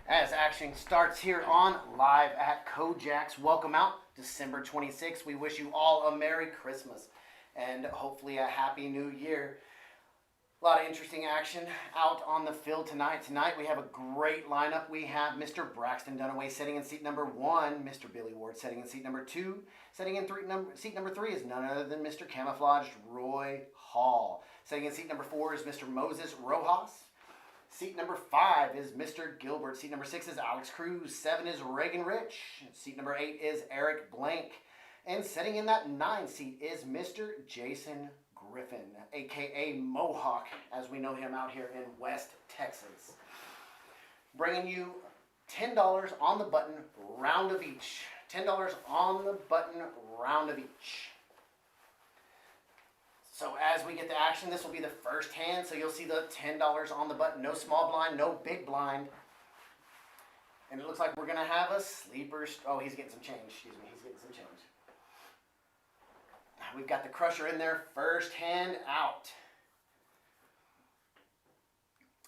As action starts here on Live at Kojak's. Welcome out, December 26th. We wish you all a Merry Christmas and hopefully a Happy New Year. A lot of interesting action out on the field tonight. Tonight we have a great lineup. We have Mr. Braxton Dunaway sitting in seat number 1, Mr. Billy Ward sitting in seat number 2. Sitting in seat number 3 is none other than Mr. Camouflaged Roy Hall. Sitting in seat number 4 is Mr. Moses Rojas. Seat number 5 is Mr. Gilbert. Seat number 6 is Alex Cruz. 7 is Reagan Rich. Seat number 8 is Eric Blank. And sitting in that 9 seat is Mr. Jason Griffin, a.k.a. Mohawk, as we know him out here in West Texas. Bringing you $10 on the button, round of each. $10 on the button, round of each. So as we get to action, this will be the first hand. So you'll see the $10 on the button. No small blind, no big blind. And it looks like we're going to have a sleeper. Oh, he's getting some change. Excuse me. He's getting some change. We've got the crusher in there. First hand out.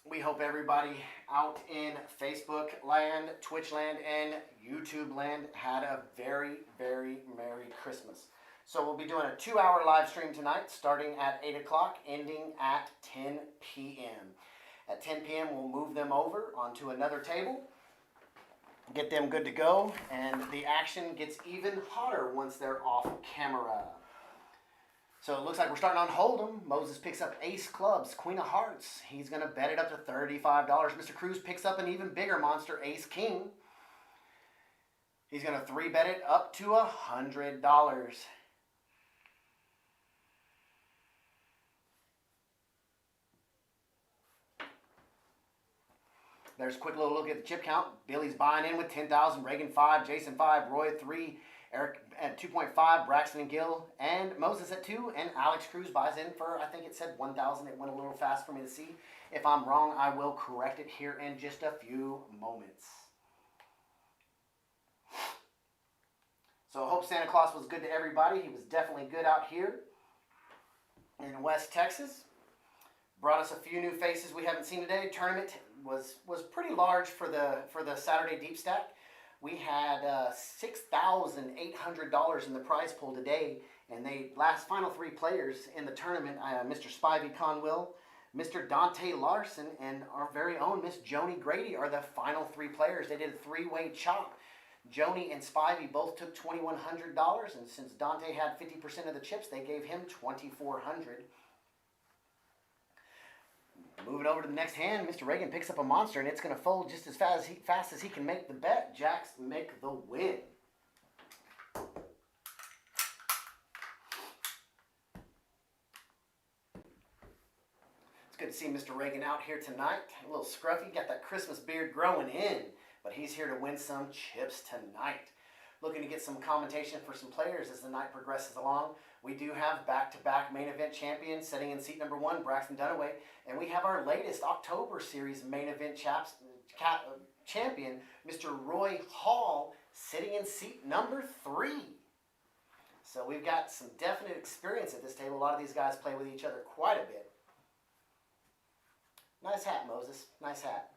We hope everybody out in Facebook land, Twitch land, and YouTube land had a very, very Merry Christmas. So we'll be doing a 2-hour live stream tonight, starting at 8 o'clock, ending at 10 p.m. At 10 p.m., we'll move them over onto another table, get them good to go, and the action gets even hotter once they're off camera. So it looks like we're starting on Hold'em. Moses picks up Ace Clubs, Queen of Hearts. He's going to bet it up to $35. Mr. Cruz picks up an even bigger monster, Ace King. He's going to 3-bet it up to $100. There's a quick little look at the chip count. Billy's buying in with 10,000, Reagan 5, Jason 5, Roy 3, Eric at 2.5, Braxton and Gill, and Moses at 2, and Alex Cruz buys in for, I think it said 1,000. It went a little fast for me to see. If I'm wrong, I will correct it here in just a few moments. So I hope Santa Claus was good to everybody. He was definitely good out here in West Texas. Brought us a few new faces we haven't seen today. Tournament was pretty large for the Saturday Deep Stack. We had $6,800 in the prize pool today, and they final 3 players in the tournament, Mr. Spivey Conwill, Mr. Dante Larson, and our very own Miss Joni Grady are the final 3 players. They did a 3-way chop. Joni and Spivey both took $2,100, and since Dante had 50% of the chips, they gave him $2,400. Moving over to the next hand, Mr. Reagan picks up a monster, and it's going to fold just as fast as he can make the bet. Jacks make the win. It's good to see Mr. Reagan out here tonight. A little scruffy, got that Christmas beard growing in, but he's here to win some chips tonight. Looking to get some commentation for some players as the night progresses along. We do have back-to-back main event champions sitting in seat number 1, Braxton Dunaway, and we have our latest October series main event champion, Mr. Roy Hall, sitting in seat number 3. So we've got some definite experience at this table. A lot of these guys play with each other quite a bit. Nice hat, Moses. Nice hat.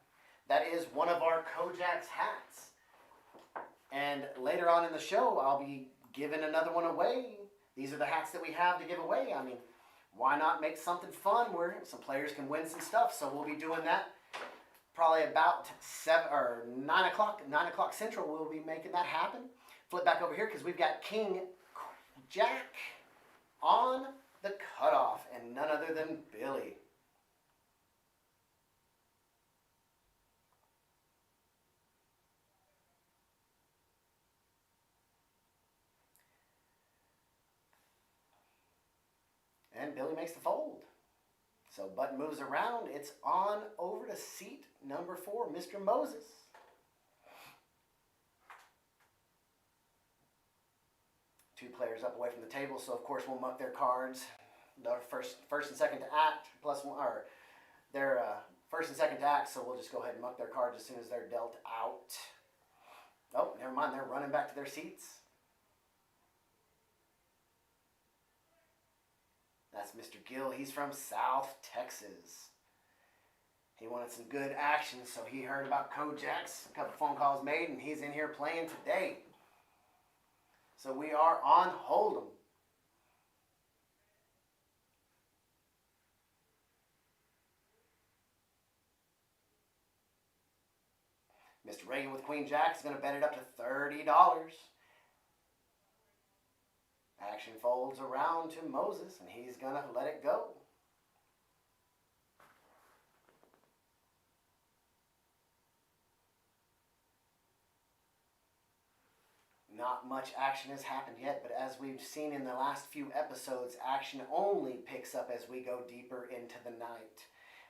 That is one of our Kojak's hats. And later on in the show, I'll be giving another one away. These are the hats that we have to give away. I mean, why not make something fun where some players can win some stuff? So we'll be doing that probably about 9 o'clock Central. We'll be making that happen. Flip back over here because we've got King Jack on the cutoff and none other than Billy. And Billy makes the fold. So button moves around. It's on over to seat number 4, Mr. Moses. Two players up away from the table, so of course we'll muck their cards. They're first and second to act, plus one, or they're first and second to act, so we'll just go ahead and muck their cards as soon as they're dealt out. Oh, never mind, they're running back to their seats. That's Mr. Gill. He's from South Texas. He wanted some good action, so he heard about Kojak's. A couple phone calls made, and he's in here playing today. So we are on Hold'em. Mr. Reagan with Queen Jack is going to bet it up to $30. Action folds around to Moses, and he's going to let it go. Not much action has happened yet, but as we've seen in the last few episodes, action only picks up as we go deeper into the night.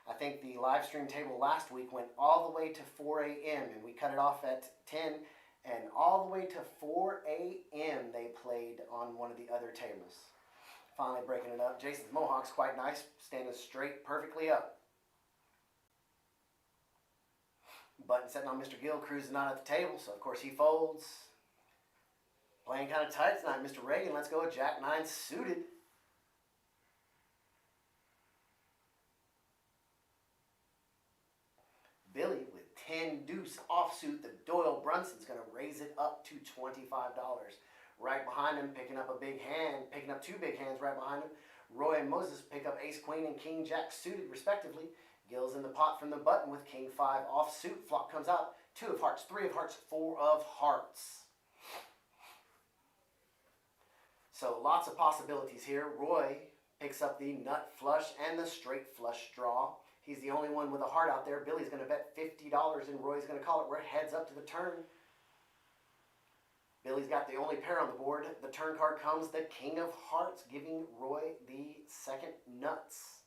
I think the live stream table last week went all the way to 4 a.m. and we cut it off at 10, and all the way to 4 a.m. they played on one of the other tables. Finally breaking it up. Jason's mohawk's quite nice, standing straight, perfectly up. Button sitting on Mr. Gill, cruising on at the table, so of course he folds. Playing kind of tight tonight, Mr. Reagan. Let's go with Jack 9 suited. Billy with 10 deuce offsuit. The Doyle Brunson's going to raise it up to $25. Right behind him, picking up a big hand, picking up two big hands right behind him. Roy and Moses pick up Ace Queen and King Jack suited respectively. Gill's in the pot from the button with King 5 offsuit. Flop comes out. 2 of hearts, 3 of hearts, 4 of hearts. So lots of possibilities here. Roy picks up the nut flush and the straight flush draw. He's the only one with a heart out there. Billy's going to bet $50 and Roy's going to call it. We're heads up to the turn. Billy's got the only pair on the board. The turn card comes the King of Hearts, giving Roy the second nuts.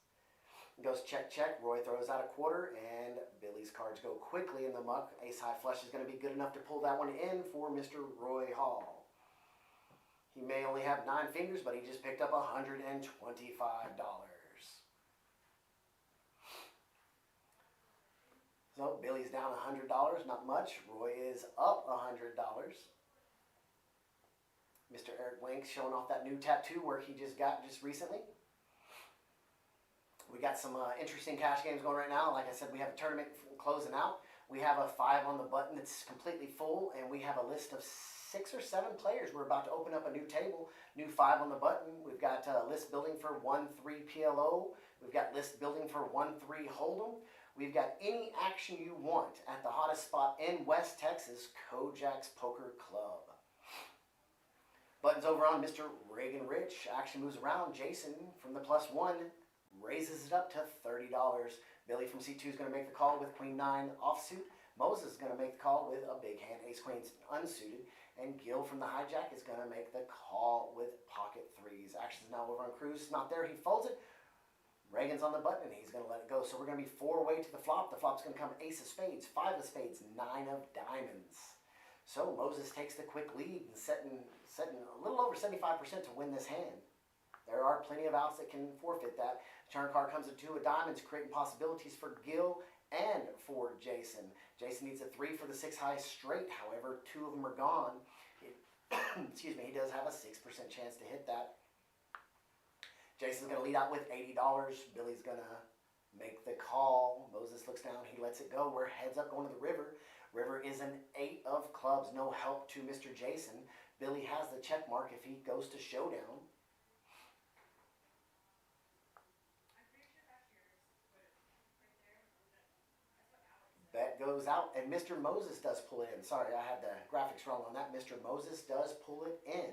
It goes check, check. Roy throws out a quarter, and Billy's cards go quickly in the muck. Ace high flush is going to be good enough to pull that one in for Mr. Roy Hall. He may only have 9 fingers, but he just picked up $125. So Billy's down $100, not much. Roy is up $100. Mr. Eric Winks showing off that new tattoo work he just got just recently. We got some interesting cash games going right now. Like I said, we have a tournament closing out. We have a 5 on the button that's completely full, and we have a list of 6 or 7 players. We're about to open up a new table, new 5 on the button. We've got list building for 1-3 PLO. We've got list building for 1-3 Hold'em. We've got any action you want at the hottest spot in West Texas, Kojak's Poker Club. Buttons over on Mr. Reagan Rich. Action moves around. Jason from the +1 raises it up to $30. Billy from C2 is going to make the call with Queen 9 offsuit. Moses is going to make the call with a big hand, Ace Queen's unsuited. And Gil from the hijack is going to make the call with pocket 3s. Action's now over on Cruz. Not there. He folds it. Reagan's on the button, and he's going to let it go. So we're going to be 4 away to the flop. The flop's going to come Ace of Spades, 5 of Spades, 9 of Diamonds. So Moses takes the quick lead and setting a little over 75% to win this hand. There are plenty of outs that can forfeit that. Turn card comes with 2 of Diamonds, creating possibilities for Gil and for Jason. Jason needs a 3 for the 6 high straight. However, 2 of them are gone. Excuse me, he does have a 6% chance to hit that. Jason's going to lead out with $80. Billy's going to make the call. Moses looks down. He lets it go. We're heads up going to the river. River is an 8 of clubs. No help to Mr. Jason. Billy has the check mark if he goes to showdown. Bet goes out, and Mr. Moses does pull it in. Sorry, I had the graphics wrong on that. Mr. Moses does pull it in.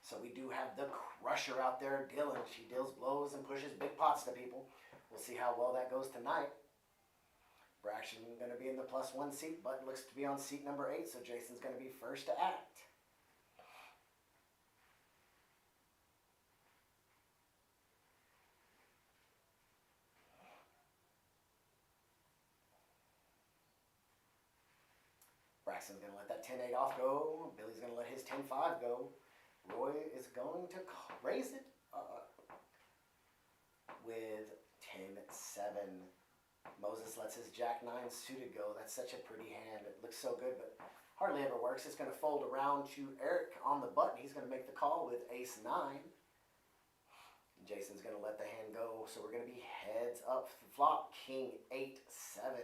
So we do have the crusher out there, Dylan. She deals blows and pushes big pots to people. We'll see how well that goes tonight. Braxton going to be in the +1 seat. Button looks to be on seat number 8, so Jason's going to be first to act. Braxton's going to let that 10-8 off go. Billy's going to let his 10-5 go. Roy is going to raise it with 10-7. Moses lets his Jack 9 suited go. That's such a pretty hand. It looks so good, but Hardly ever works. It's going to fold around to Eric on the button. He's going to make the call with ace 9. Jason's going to let the hand go, so we're going to be heads up flop, king 8, 7.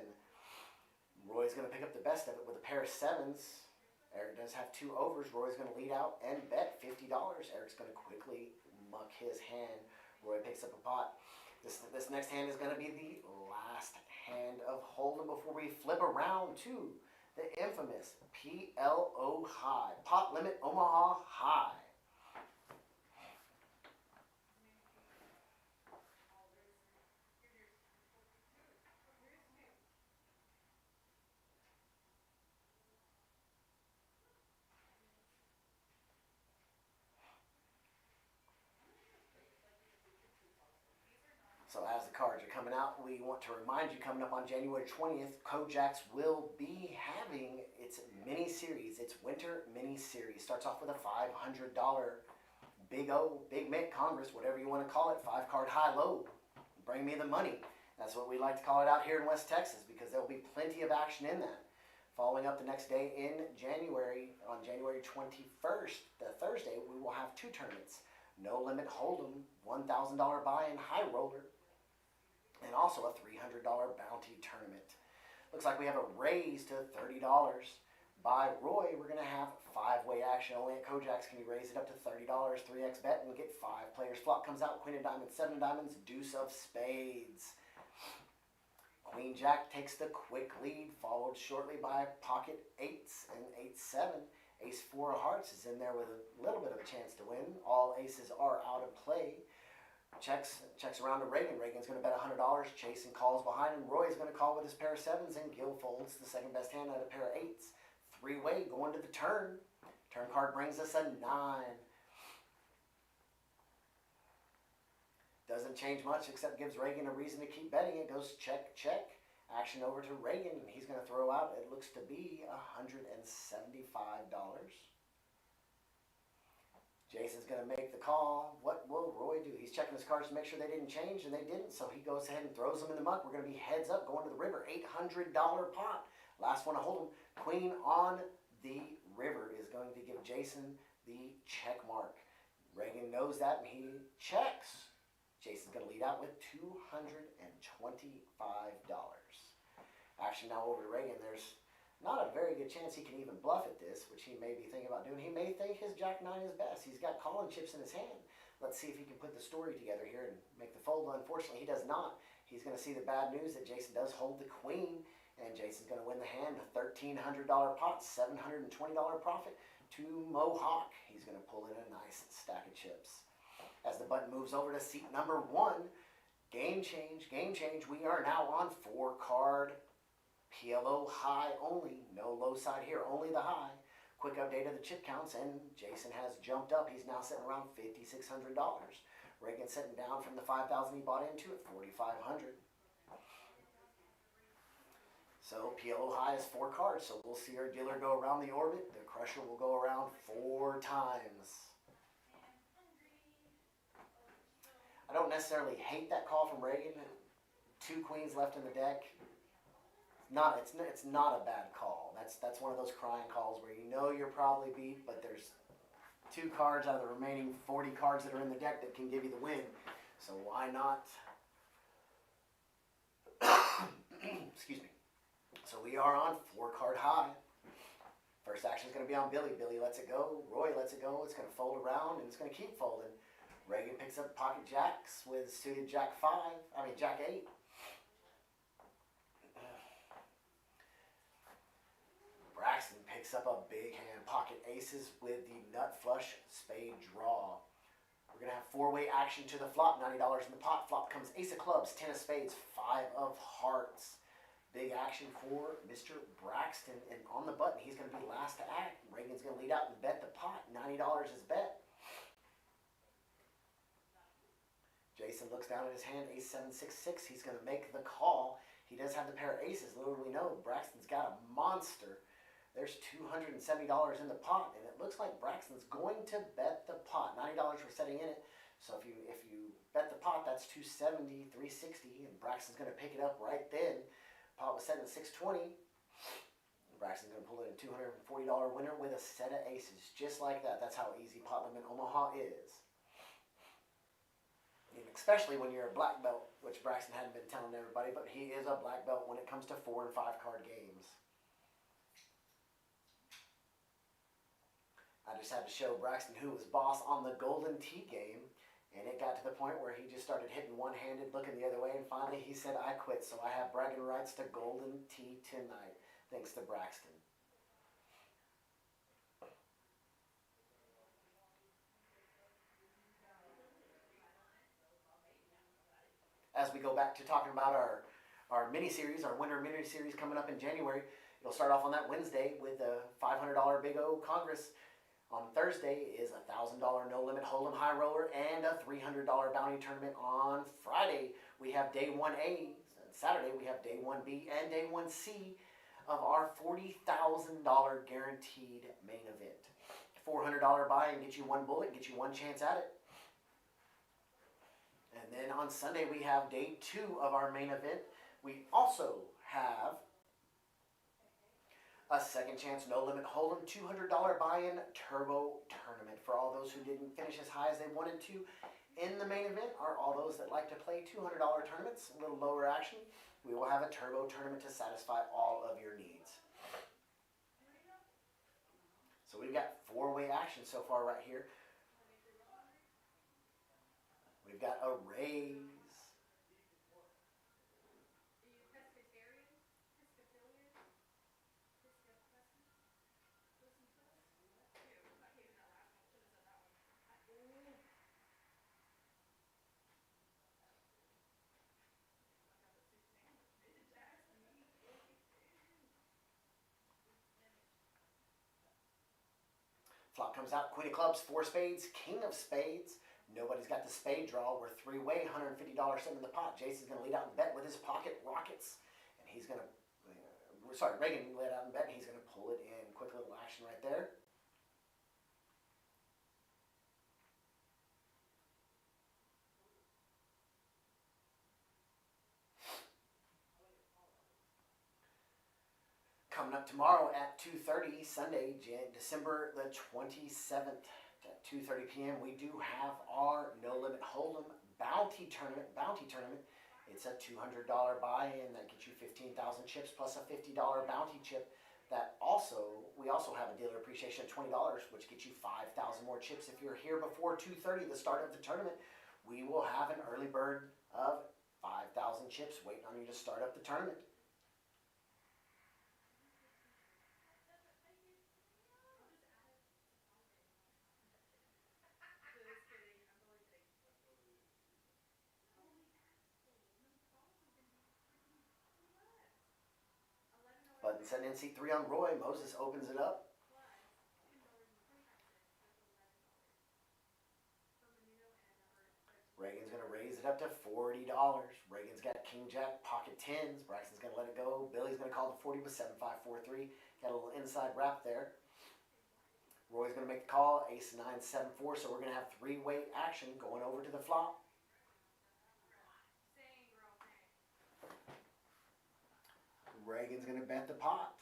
Roy's going to pick up the best of it with a pair of 7s. Eric does have 2 overs. Roy's going to lead out and bet $50. Eric's going to quickly muck his hand. Roy picks up a pot. This next hand is going to be the last hand of Hold'em before we flip around to the infamous PLO High. Pot Limit Omaha High. So as the cards are coming out, we want to remind you, coming up on January 20th, Kojaks will be having its mini-series, its winter mini-series. Starts off with a $500 Big O, Big Mint Congress, whatever you want to call it, 5-card high-low. Bring me the money. That's what we like to call it out here in West Texas, because there will be plenty of action in that. Following up the next day in January, on January 21st, the Thursday, we will have 2 tournaments. No-Limit Hold'em, $1,000 buy-in high roller, and also a $300 bounty tournament. Looks like we have a raise to $30. By Roy, we're going to have 5-way action. Only at Kojaks can you raise it up to $30, 3x bet, and get 5 players. Flop comes out, queen of diamonds, 7 of diamonds, deuce of spades. Queen Jack takes the quick lead, followed shortly by pocket 8s and 8-7. Ace 4 of hearts is in there with a little bit of a chance to win. All aces are out of play. Checks around to Reagan. Reagan's going to bet $100. Chasing calls behind him. Roy's going to call with his pair of 7s, and Gil folds the second best hand at a pair of 8s. 3-way going to the turn. Turn card brings us a 9. Doesn't change much except gives Reagan a reason to keep betting. It goes check, check. Action over to Reagan, and he's going to throw out, it looks to be $175. Jason's going to make the call. What will Roy do? He's checking his cards to make sure they didn't change, and they didn't, so he goes ahead and throws them in the muck. We're going to be heads up going to the river. $800 pot. Last one to hold him. Queen on the river is going to give Jason the check mark. Reagan knows that, and he checks. Jason's going to lead out with $225. Action now over to Reagan. There's not a very good chance he can even bluff at this, which he may be thinking about doing. He may think his Jack 9 is best. He's got calling chips in his hand. Let's see if he can put the story together here and make the fold. Unfortunately, he does not. He's going to see the bad news that Jason does hold the queen, and Jason's going to win the hand. A $1,300 pot, $720 profit to Mohawk. He's going to pull in a nice stack of chips. As the button moves over to seat number 1, game change, game change. We are now on 4-card PLO high only. No low side here, only the high. Quick update of the chip counts, and Jason has jumped up. He's now sitting around $5,600. Reagan sitting down from the $5,000 he bought into at $4,500. So PLO high is 4 cards, so we'll see our dealer go around the orbit. The crusher will go around 4 times. I don't necessarily hate that call from Reagan. 2 queens left in the deck. It's not a bad call. That's one of those crying calls where you know you're probably beat, but there's 2 cards out of the remaining 40 cards that are in the deck that can give you the win. So why not? Excuse me. So we are on 4-card high. First action is going to be on Billy. Billy lets it go. Roy lets it go. It's going to fold around, and it's going to keep folding. Reagan picks up pocket jacks with suited Jack 8. Braxton picks up a big hand, pocket aces with the nut flush spade draw. We're going to have 4-way action to the flop, $90 in the pot. Flop comes ace of clubs, 10 of spades, 5 of hearts. Big action for Mr. Braxton, and on the button, he's going to be last to act. Reagan's going to lead out and bet the pot. $90 is bet. Jason looks down at his hand, ace 7, 6, 6. He's going to make the call. He does have the pair of aces. Little do we know, Braxton's got a monster. There's $270 in the pot, and it looks like Braxton's going to bet the pot. $90 we're setting in it. So if you bet the pot, that's $270, $360, and Braxton's going to pick it up right then. Pot was set at $620. Braxton's going to pull in a $240 winner with a set of aces. Just like that. That's how easy pot limit Omaha is. And especially when you're a black belt, which Braxton hadn't been telling everybody, but he is a black belt when it comes to 4 and 5 card games. I just had to show Braxton who was boss on the Golden Tee game, and it got to the point where he just started hitting one-handed, looking the other way, and finally he said, I quit, so I have bragging rights to Golden Tee tonight, thanks to Braxton. As we go back to talking about our mini-series, our winter mini-series coming up in January, it'll start off on that Wednesday with a $500 Big O Congress. On Thursday is a $1,000 No-Limit Hold'em High Roller and a $300 Bounty Tournament. On Friday, we have Day 1A. Saturday, we have Day 1B and Day 1C of our $40,000 guaranteed main event. $400 buy-in gets you one bullet, gets you one chance at it. And then on Sunday, we have Day 2 of our main event. We also have a second chance No-Limit Hold'em $200 buy-in turbo tournament for all those who didn't finish as high as they wanted to. In the main event are all those that like to play $200 tournaments, a little lower action. We will have a turbo tournament to satisfy all of your needs. So we've got 4-way action so far right here. We've got a raise. Flop comes out, Queen of Clubs, 4 spades, King of Spades. Nobody's got the spade draw. We're 3-way, $150 sitting in the pot. Jason's going to lead out and bet with his pocket rockets. And he's going to, Reagan led out and bet, and he's going to pull it in. Quick little action right there. Coming up tomorrow at 2:30, Sunday, December the 27th at 2:30 p.m., we do have our No-Limit Hold'em Bounty Tournament. It's a $200 buy-in that gets you 15,000 chips plus a $50 bounty chip. We also have a dealer appreciation of $20, which gets you 5,000 more chips. If you're here before 2:30, the start of the tournament, we will have an early bird of 5,000 chips waiting on you to start up the tournament. Button set in seat 3 on Roy. Moses opens it up. Reagan's going to raise it up to $40. Reagan's got King Jack pocket 10s. Braxton's going to let it go. Billy's going to call the 40 with 7-5-4-3. Got a little inside wrap there. Roy's going to make the call. Ace 9-7-4. So we're going to have 3-way action going over to the flop. Reagan's going to bet the pot.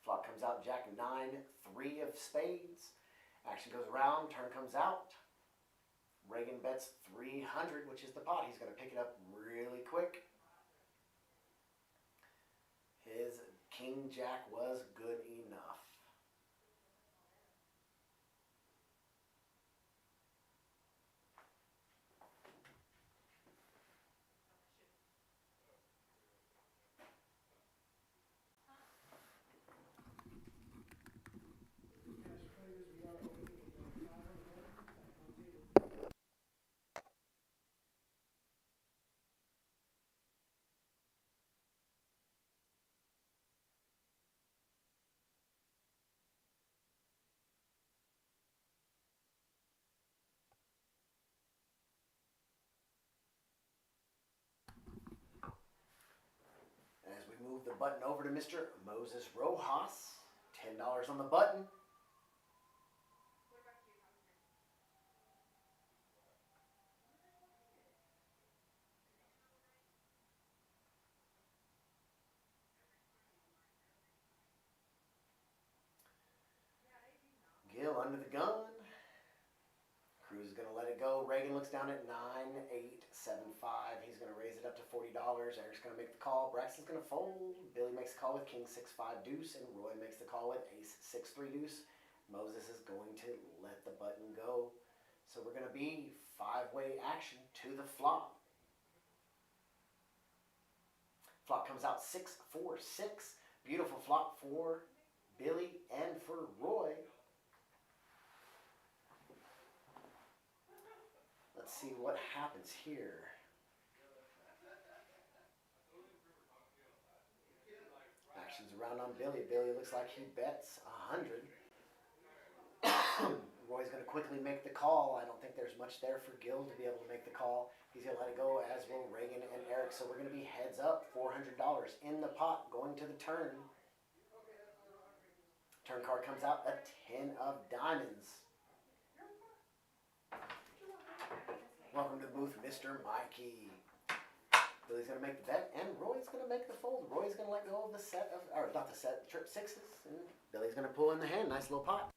Flop comes out, Jack 9, 3 of spades. Action goes around, turn comes out. Reagan bets 300, which is the pot. He's going to pick it up really quick. His King Jack was good enough. move the button over to Mr. Moses Rojas. $10 on the button. Gil under the gun. Cruz is going to let it go. Reagan looks down at 9-8-7-5. He's going to raise it up to $40. Eric's going to make the call. Braxton's going to fold. Billy makes the call with King 6-5 deuce, and Roy makes the call with Ace 6-3 deuce. Moses is going to let the button go. So we're going to be five-way action to the flop. Flop comes out 6-4-6. Beautiful flop for Billy and for Roy. Let's see what happens here. Action's around on Billy. Billy looks like he bets 100. Roy's going to quickly make the call. I don't think there's much there for Gil to be able to make the call. He's going to let it go, as will Reagan and Eric. So we're going to be heads up, $400 in the pot going to the turn. Turn card comes out, a 10 of diamonds. Welcome to the booth, Mr. Mikey. Billy's going to make the bet, and Roy's going to make the fold. Roy's going to let go of the set of, or not the set, the trip sixes, and Billy's going to pull in the hand. Nice little pot.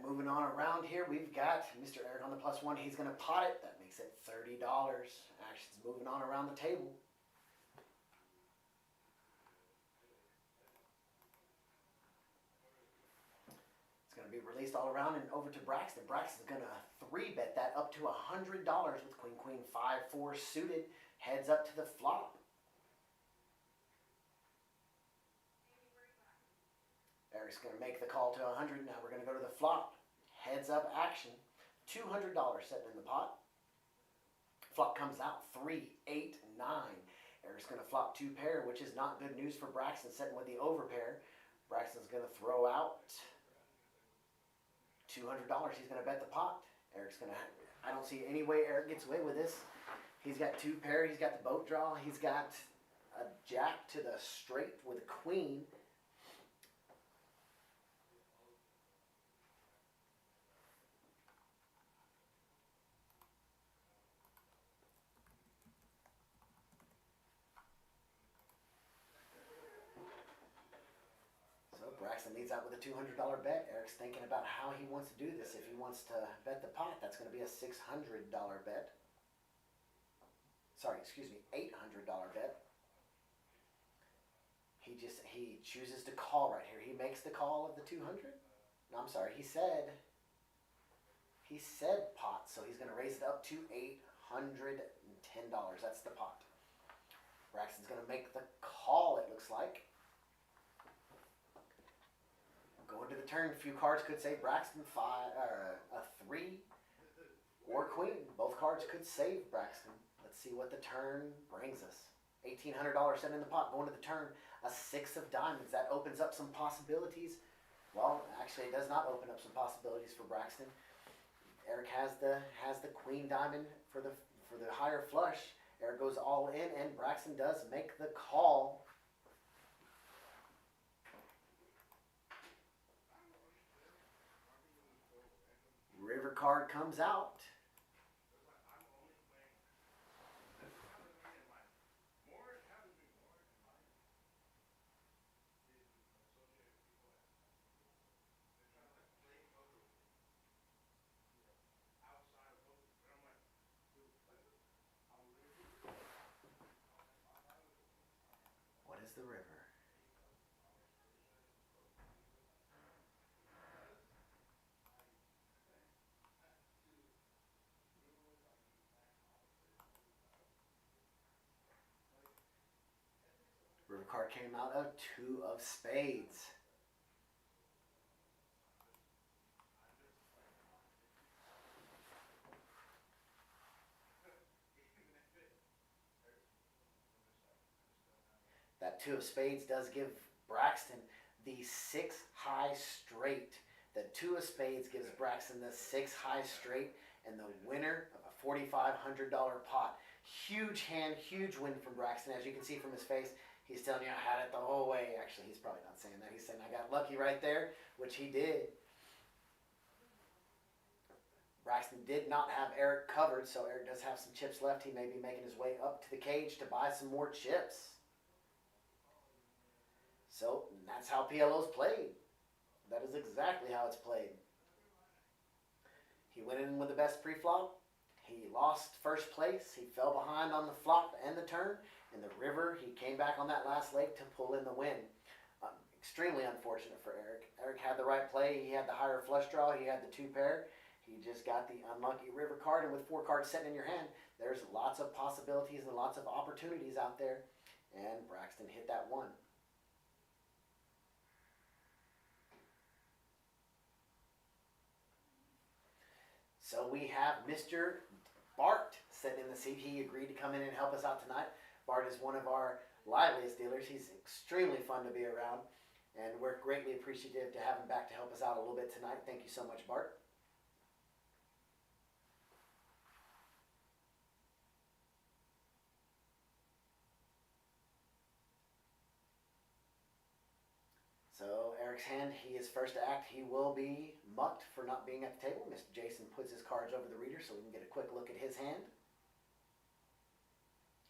Moving on around here, we've got Mr. Eric on the +1. He's going to pot it. That makes it $30. Action's moving on around the table. It's going to be released all around and over to Braxton. Braxton's going to 3-bet that up to $100 with Queen, Queen, 5-4 suited. Heads up to the flop. Eric's going to make the call to 100. Now we're going to go to the flop. Heads up action. $200 sitting in the pot. Flop comes out 3, 8, 9. Eric's going to flop 2 pair, which is not good news for Braxton sitting with the over pair. Braxton's going to throw out $200. He's going to bet the pot. Eric's going to, I don't see any way Eric gets away with this. He's got two pair. He's got the boat draw. He's got a jack to the straight with a queen. So Braxton leads out with a $200 bet. Eric's thinking about how he wants to do this. If he wants to bet the pot, that's going to be a $600 bet. Sorry, excuse me, $800 bet. He chooses to call right here. He makes the call of the 200. No, I'm sorry. He said pot, so he's going to raise it up to $810. That's the pot. Braxton's going to make the call, it looks like. Going to the turn, a few cards could say Braxton a 3 or queen. Both cards could save Braxton. Let's see what the turn brings us. $1,800 set in the pot. Going to the turn, a 6 of diamonds. That opens up some possibilities. Well, actually, it does not open up some possibilities for Braxton. Eric has the queen diamond for the higher flush. Eric goes all in, and Braxton does make the call. River card comes out. What is the river? River card came out of 2 of spades. That 2 of spades does give Braxton the 6 high straight. The 2 of spades gives Braxton the 6 high straight and the winner of a $4,500 pot. Huge hand, huge win from Braxton. As you can see from his face, he's telling you I had it the whole way. Actually, he's probably not saying that. He's saying I got lucky right there, which he did. Braxton did not have Eric covered, so Eric does have some chips left. He may be making his way up to the cage to buy some more chips. So that's how PLO's played. That is exactly how it's played. He went in with the best pre-flop. He lost first place. He fell behind on the flop and the turn. In the river, he came back on that last leg to pull in the win. Extremely unfortunate for Eric. Eric had the right play. He had the higher flush draw. He had the 2 pair. He just got the unlucky river card. And with 4 cards sitting in your hand, there's lots of possibilities and lots of opportunities out there. And Braxton hit that one. So we have Mr. Bart sitting in the seat. He agreed to come in and help us out tonight. Bart is one of our liveliest dealers. He's extremely fun to be around, and we're greatly appreciative to have him back to help us out a little bit tonight. Thank you so much, Bart. So Eric's hand, he is first to act. He will be mucked for not being at the table. Mr. Jason puts his cards over the reader so we can get a quick look at his hand.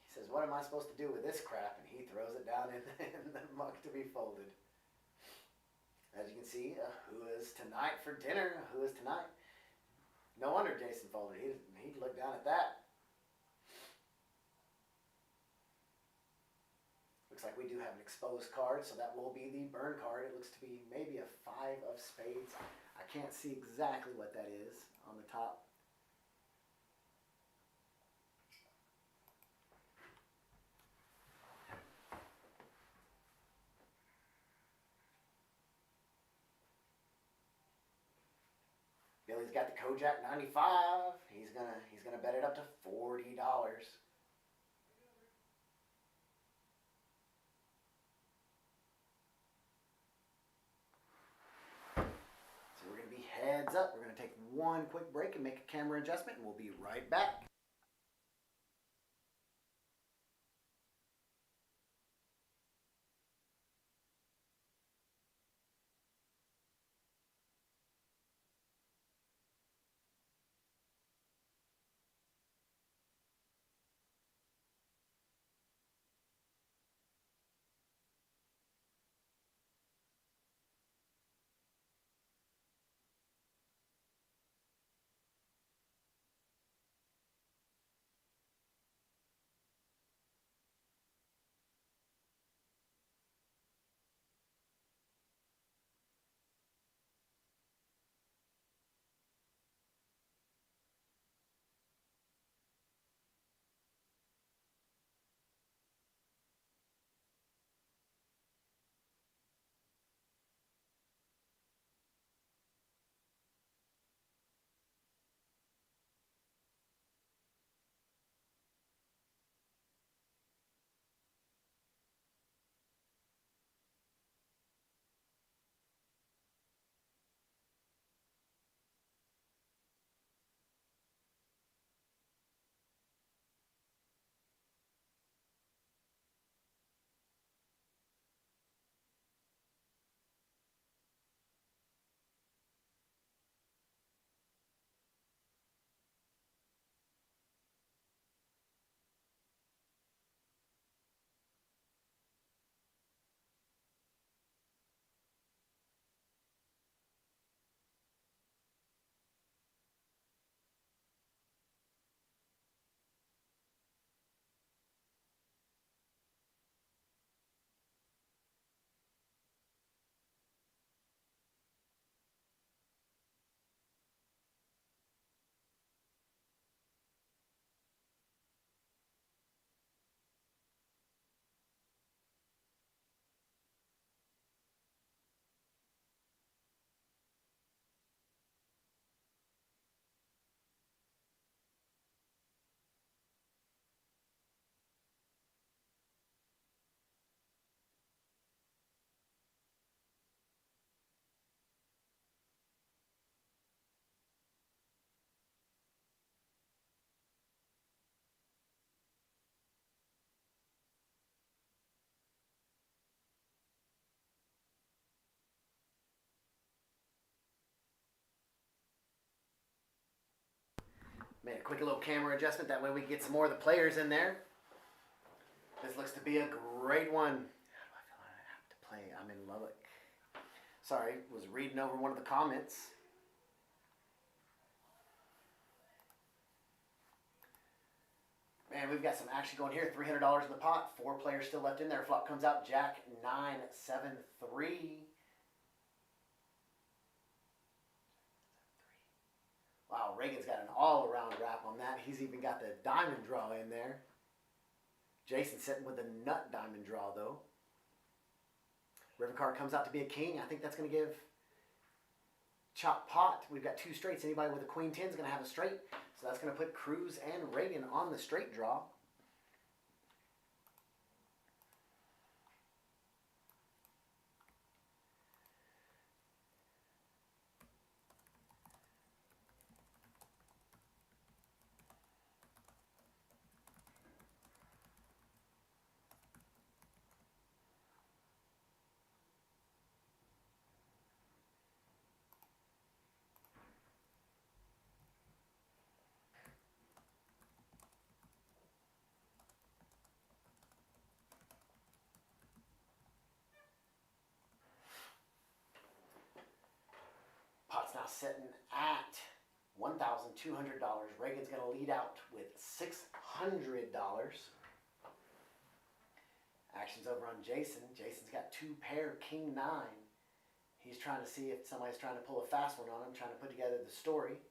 He says, what am I supposed to do with this crap? And he throws it down in the muck to be folded. As you can see, who is tonight for dinner? Who is tonight? No wonder Jason folded. He'd look down at that. Looks like we do have an exposed card, so that will be the burn card. It looks to be maybe a 5 of spades. I can't see exactly what that is on the top. Billy's got the Kojak 95. He's gonna bet it up to $40. Heads up. We're going to take one quick break and make a camera adjustment, and we'll be right back. quick little camera adjustment. That way we get some more of the players in there. This looks to be a great one. How do I feel I have to play? I'm in Lubbock. Sorry, was reading over one of the comments. Man, we've got some action going here. $300 in the pot. 4 players still left in there. Flop comes out Jack 9, 7, 3. Wow, Reagan's got an all-around wrap on that. He's even got the diamond draw in there. Jason's sitting with a nut diamond draw, though. River card comes out to be a king. I think that's going to give chop pot. We've got 2 straights. Anybody with a queen 10 is going to have a straight. So that's going to put Cruz and Reagan on the straight draw. Pot's now sitting at $1,200. Reagan's going to lead out with $600. Action's over on Jason. Jason's got 2 pair, king 9. He's trying to see if somebody's trying to pull a fast one on him, trying to put together the story.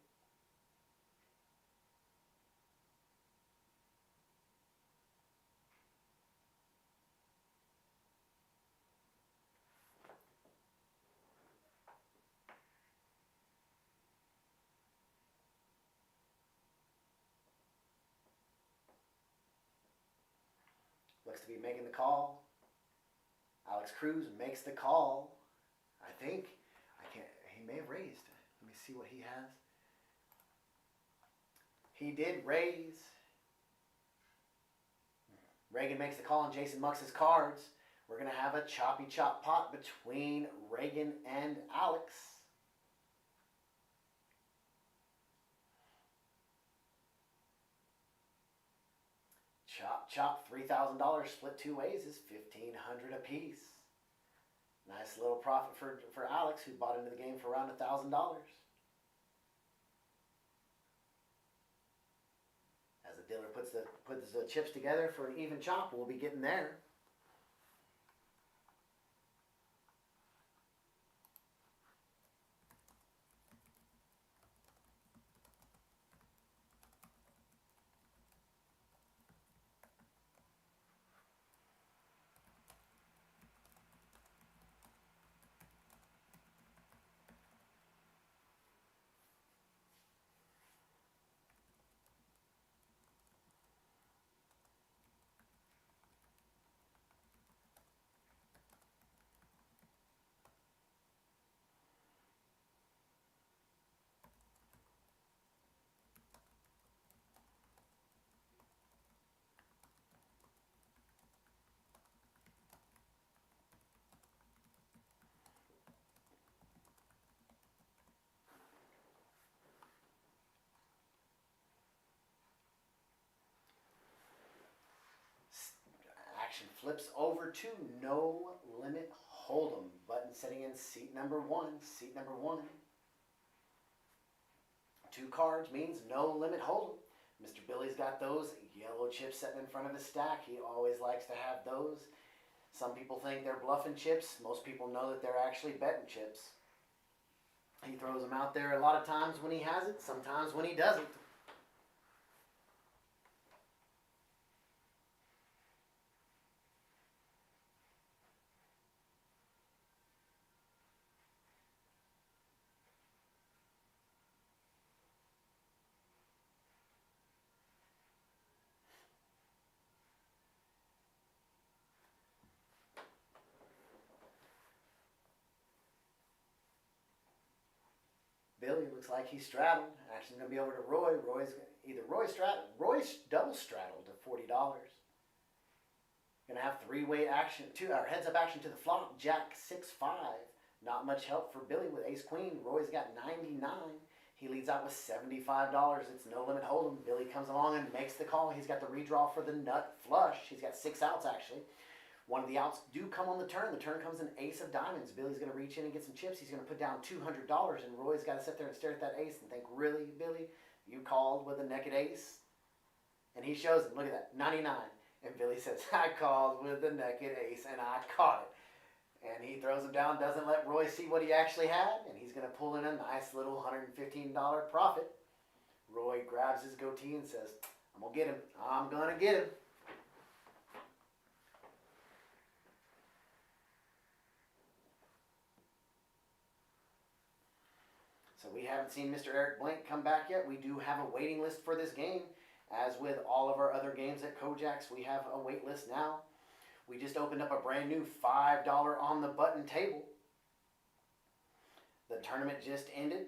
Looks to be making the call. Alex Cruz makes the call. I think. He may have raised. Let me see what he has. He did raise. Reagan makes the call and Jason mucks his cards. We're going to have a choppy chop pot between Reagan and Alex. Chop, chop, $3,000 split 2 ways is $1,500 apiece. Nice little profit for Alex, who bought into the game for around $1,000. As the dealer puts the chips together for an even chop, we'll be getting there. Action flips over to No Limit Hold 'em. Button sitting in seat number 1. Seat number 1. 2 cards means No Limit Hold 'em. Mr. Billy's got those yellow chips sitting in front of his stack. He always likes to have those. Some people think they're bluffing chips. Most people know that they're actually betting chips. He throws them out there a lot of times when he has it, sometimes when he doesn't. Billy looks like he's straddled. Action's going to be over to Roy. Roy's double straddled to $40. Going to have 3-way action, heads up action to the flop. Jack 6-5. Not much help for Billy with ace queen. Roy's got 99. He leads out with $75. It's no limit hold'em. Billy comes along and makes the call. He's got the redraw for the nut flush. He's got 6 outs actually. One of the outs do come on the turn. The turn comes an ace of diamonds. Billy's going to reach in and get some chips. He's going to put down $200, and Roy's got to sit there and stare at that ace and think, really, Billy? You called with a naked ace? And he shows him, look at that, 99. And Billy says, I called with the naked ace, and I caught it. And he throws him down, doesn't let Roy see what he actually had, and he's going to pull in a nice little $115 profit. Roy grabs his goatee and says, I'm going to get him. I'm going to get him. So we haven't seen Mr. Eric Blank come back yet. We do have a waiting list for this game. As with all of our other games at Kojaks, we have a wait list now. We just opened up a brand new $5 on the button table. The tournament just ended.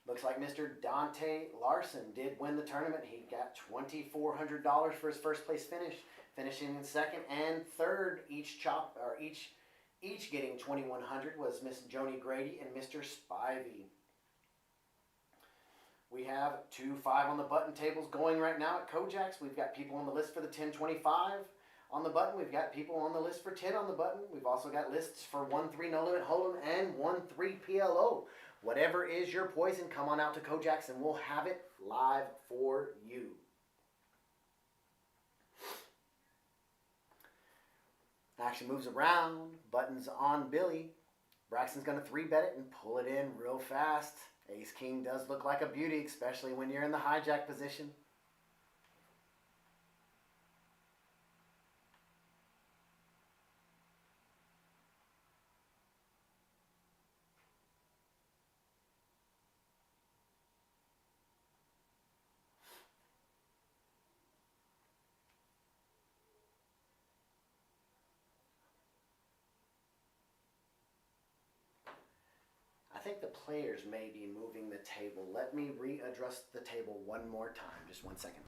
Looks like Mr. Dante Larson did win the tournament. He got $2,400 for his first place finish, finishing in second and third. Each getting $2,100 was Miss Joni Grady and Mr. Spivey. We have 2 5 on the button tables going right now at Kojaks. We've got people on the list for the 1025 on the button. We've got people on the list for 10 on the button. We've also got lists for 1-3 No Limit Hold'em and 1-3 PLO. Whatever is your poison, come on out to Kojaks and we'll have it live for you. Action moves around. Buttons on Billy. Braxton's going to 3-bet it and pull it in real fast. Ace King does look like a beauty, especially when you're in the hijack position. I think the players may be moving the table. Let me readjust the table one more time. Just 1 second.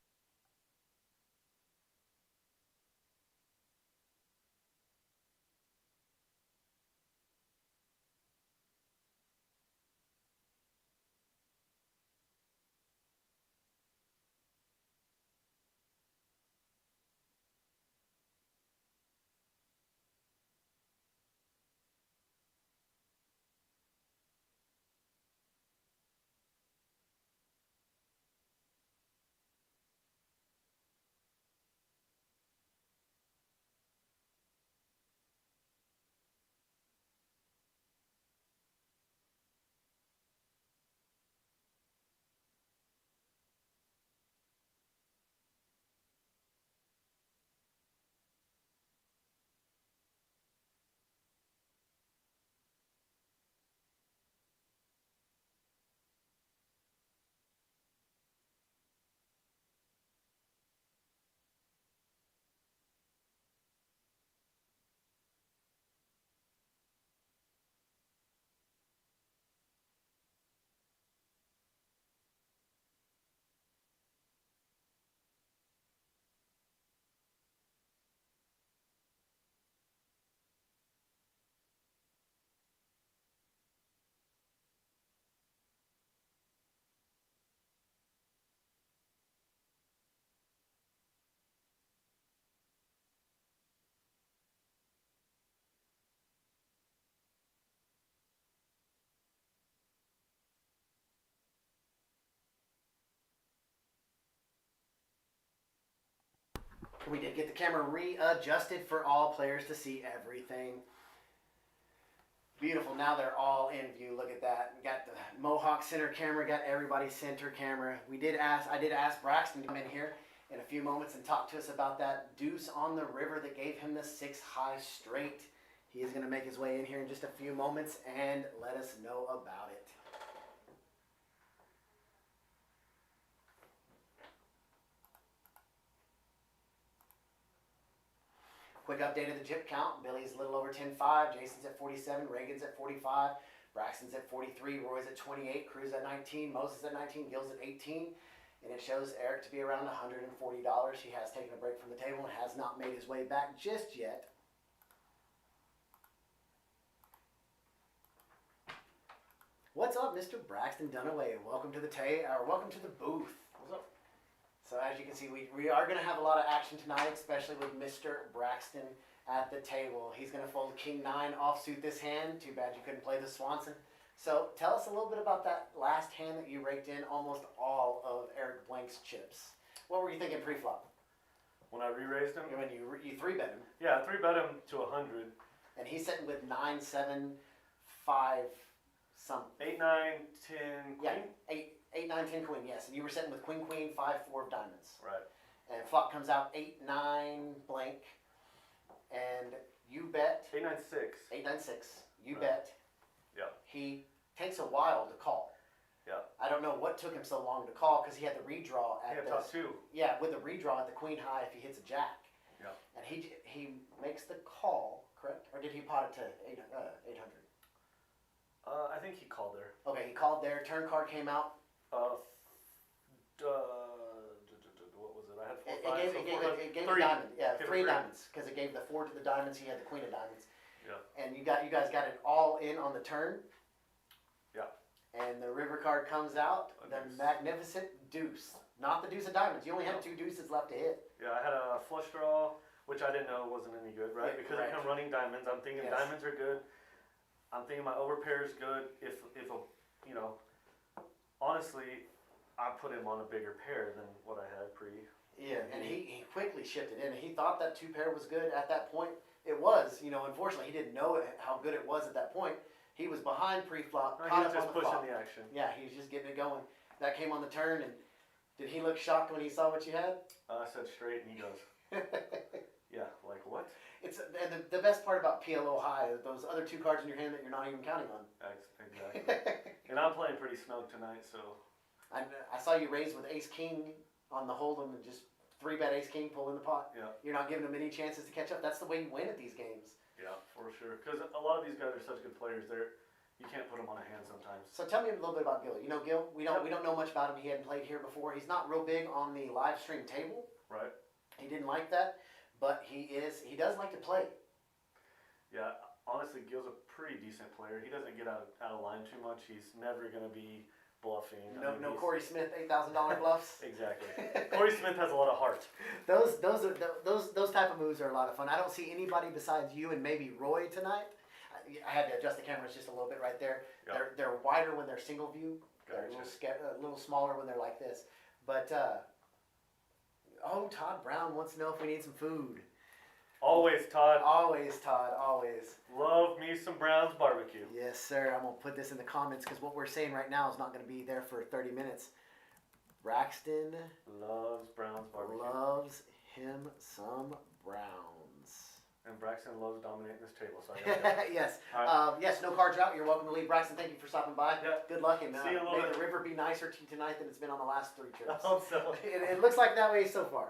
We did get the camera readjusted for all players to see everything. Beautiful. Now they're all in view. Look at that. Got the Mohawk center camera. Got everybody's center camera. I did ask Braxton to come in here in a few moments and talk to us about that deuce on the river that gave him the 6-high straight. He is going to make his way in here in just a few moments and let us know about it. Quick update of the chip count. Billy's a little over 10-5. Jason's at 47. Reagan's at 45. Braxton's at 43. Roy's at 28. Cruz at 19. Moses at 19. Gil's at 18. And it shows Eric to be around $140. He has taken a break from the table and has not made his way back just yet. What's up, Mr. Braxton Dunaway? Welcome to the welcome to the booth. What's up? So as you can see, we are going to have a lot of action tonight, especially with Mr. Braxton at the table. He's going to fold King 9 offsuit this hand. Too bad you couldn't play the Swanson. So tell us a little bit about that last hand that you raked in almost all of Eric Blank's chips. What were you thinking pre-flop? When I re-raised him? When you 3-bet him. Yeah, I 3-bet him to 100. And he's sitting with 9, 7, 5, something. 8, 9, 10, queen? Yeah, 8, 9, 10, queen, yes. And you were sitting with queen, queen, 5, 4 of diamonds. Right. And flop comes out 8, 9, blank. And you bet. 8, 9, 6. 8, 9, 6. You Right. bet. Yeah. He takes a while to call. Yeah. I don't know what took him so long to call because he had the redraw at Yeah, top 2. Yeah, with the redraw at the queen high if he hits a jack. Yeah. And he makes the call, correct? Or did he pot it to 800? I think he called there. Okay, he called there. Turn card came out. What was it? I had 4, 5. It gave a 3. diamond. Yeah, Gave 3 3. diamonds because it gave the 4 to the diamonds. He had the queen of diamonds. Yeah. And you guys got it all in on the turn. Yeah. And the river card comes out. A The deuce. magnificent deuce. Not the deuce of diamonds. You only had 2 deuces left to hit. Yeah, I had a flush draw, which I didn't know wasn't any good, right? Yeah, Because correct. I come running diamonds. I'm thinking Yes. diamonds are good. I'm thinking my overpair is good. If honestly, I put him on a bigger pair than what I had pre. Yeah, and he quickly shifted in. He thought that 2 pair was good at that point. It was, unfortunately, he didn't know how good it was at that point. He was behind pre-flop, No, he caught was up just on the pushing flop. the action. Yeah, he was just getting it going. That came on the turn, and did he look shocked when he saw what you had? I said straight, and he goes, yeah, like what? And the best part about PLO high is those other 2 cards in your hand that you're not even counting on. Exactly. And I'm playing pretty snug tonight, so. I saw you raise with ace king on the hold'em and just 3-bet ace king pull in the pot. Yeah. You're not giving them any chances to catch up. That's the way you win at these games. Yeah, for sure. Because a lot of these guys are such good players. You can't put them on a hand sometimes. So tell me a little bit about Gil. You know Gil? We don't know much about him. He hadn't played here before. He's not real big on the live stream table. Right. He didn't like that, but he does like to play. Yeah, honestly, Gil's a pretty decent player. He doesn't get out of line too much. He's never going to be bluffing. No Corey Smith $8,000 bluffs. Exactly. Corey Smith has a lot of heart. Those type of moves are a lot of fun. I don't see anybody besides you and maybe Roy tonight. I had to adjust the cameras just a little bit right there. Yeah. They're wider when they're single view. Gotcha. They're a little smaller when they're like this. But Todd Brown wants to know if we need some food. Always, Todd. Always, Todd. Always. Love me some Brown's barbecue. Yes, sir. I'm gonna put this in the comments because what we're saying right now is not gonna be there for 30 minutes. Braxton Loves Brown's barbecue. loves him some Browns. And Braxton loves dominating this table, so I gotta go. Yes. All right. Yes, no cards are out. You're welcome to leave. Braxton, thank you for stopping by. Yeah. Good luck, and See you a little may bit. the river be nicer to you tonight than it's been on the last 3 trips. I hope so. It looks like that way so far.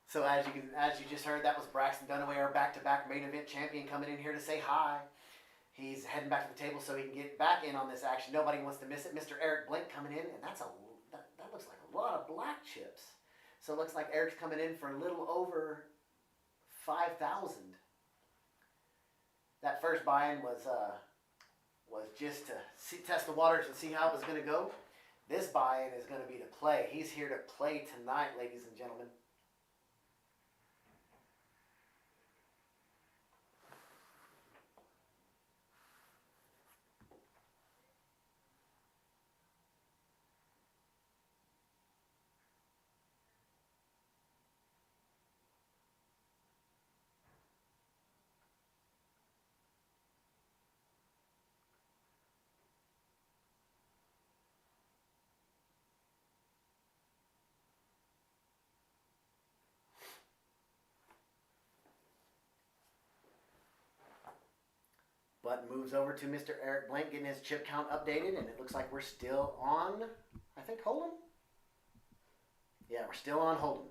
So as you just heard, that was Braxton Dunaway, our back-to-back main event champion, coming in here to say hi. He's heading back to the table so he can get back in on this action. Nobody wants to miss it. Mr. Eric Blink coming in, and that looks like a lot of black chips. So it looks like Eric's coming in for a little over 5,000. That first buy-in was just to test the waters and see how it was going to go. This buy-in is going to be to play. He's here to play tonight, ladies and gentlemen. Button moves over to Mr. Eric Blank, getting his chip count updated, and it looks like we're still on, I think, Hold'em? Yeah, we're still on Hold'em.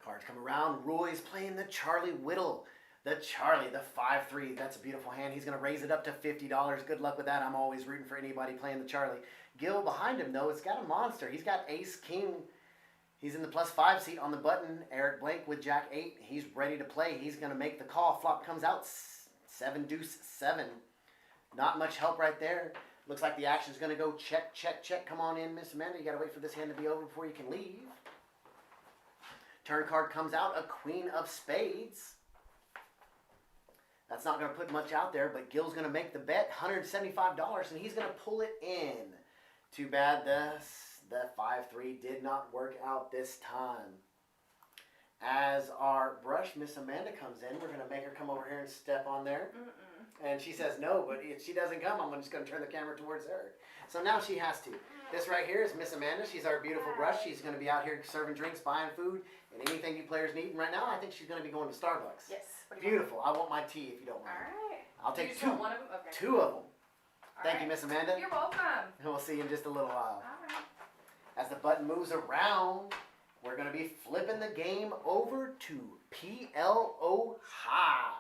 Cards come around. Roy's playing the Charlie Whittle. The Charlie, the 5-3. That's a beautiful hand. He's going to raise it up to $50. Good luck with that. I'm always rooting for anybody playing the Charlie. Gil behind him, though, it's got a monster. He's got Ace King. He's in the +5 seat on the button. Eric Blank with Jack 8. He's ready to play. He's going to make the call. Flop comes out 7 deuce 7. Not much help right there. Looks like the action's going to go check, check, check. Come on in, Miss Amanda. You got to wait for this hand to be over before you can leave. Turn card comes out, a Queen of Spades. That's not going to put much out there, but Gil's going to make the bet, $175, and he's going to pull it in. Too bad the 5-3 did not work out this time. As our brush, Miss Amanda comes in, we're going to make her come over here and step on there. And she says no, but if she doesn't come, I'm just going to turn the camera towards her. So now she has to. This right here is Miss Amanda. She's our beautiful brush. She's going to be out here serving drinks, buying food, and anything you players need. And right now, I think she's going to be going to Starbucks. Yes. Beautiful. I want my tea if you don't mind. All right. I'll take you just two. want one of them? Okay. Two of them. All Thank right. you, Miss Amanda. You're welcome. And we'll see you in just a little while. All right. As the button moves around, we're going to be flipping the game over to PLO High.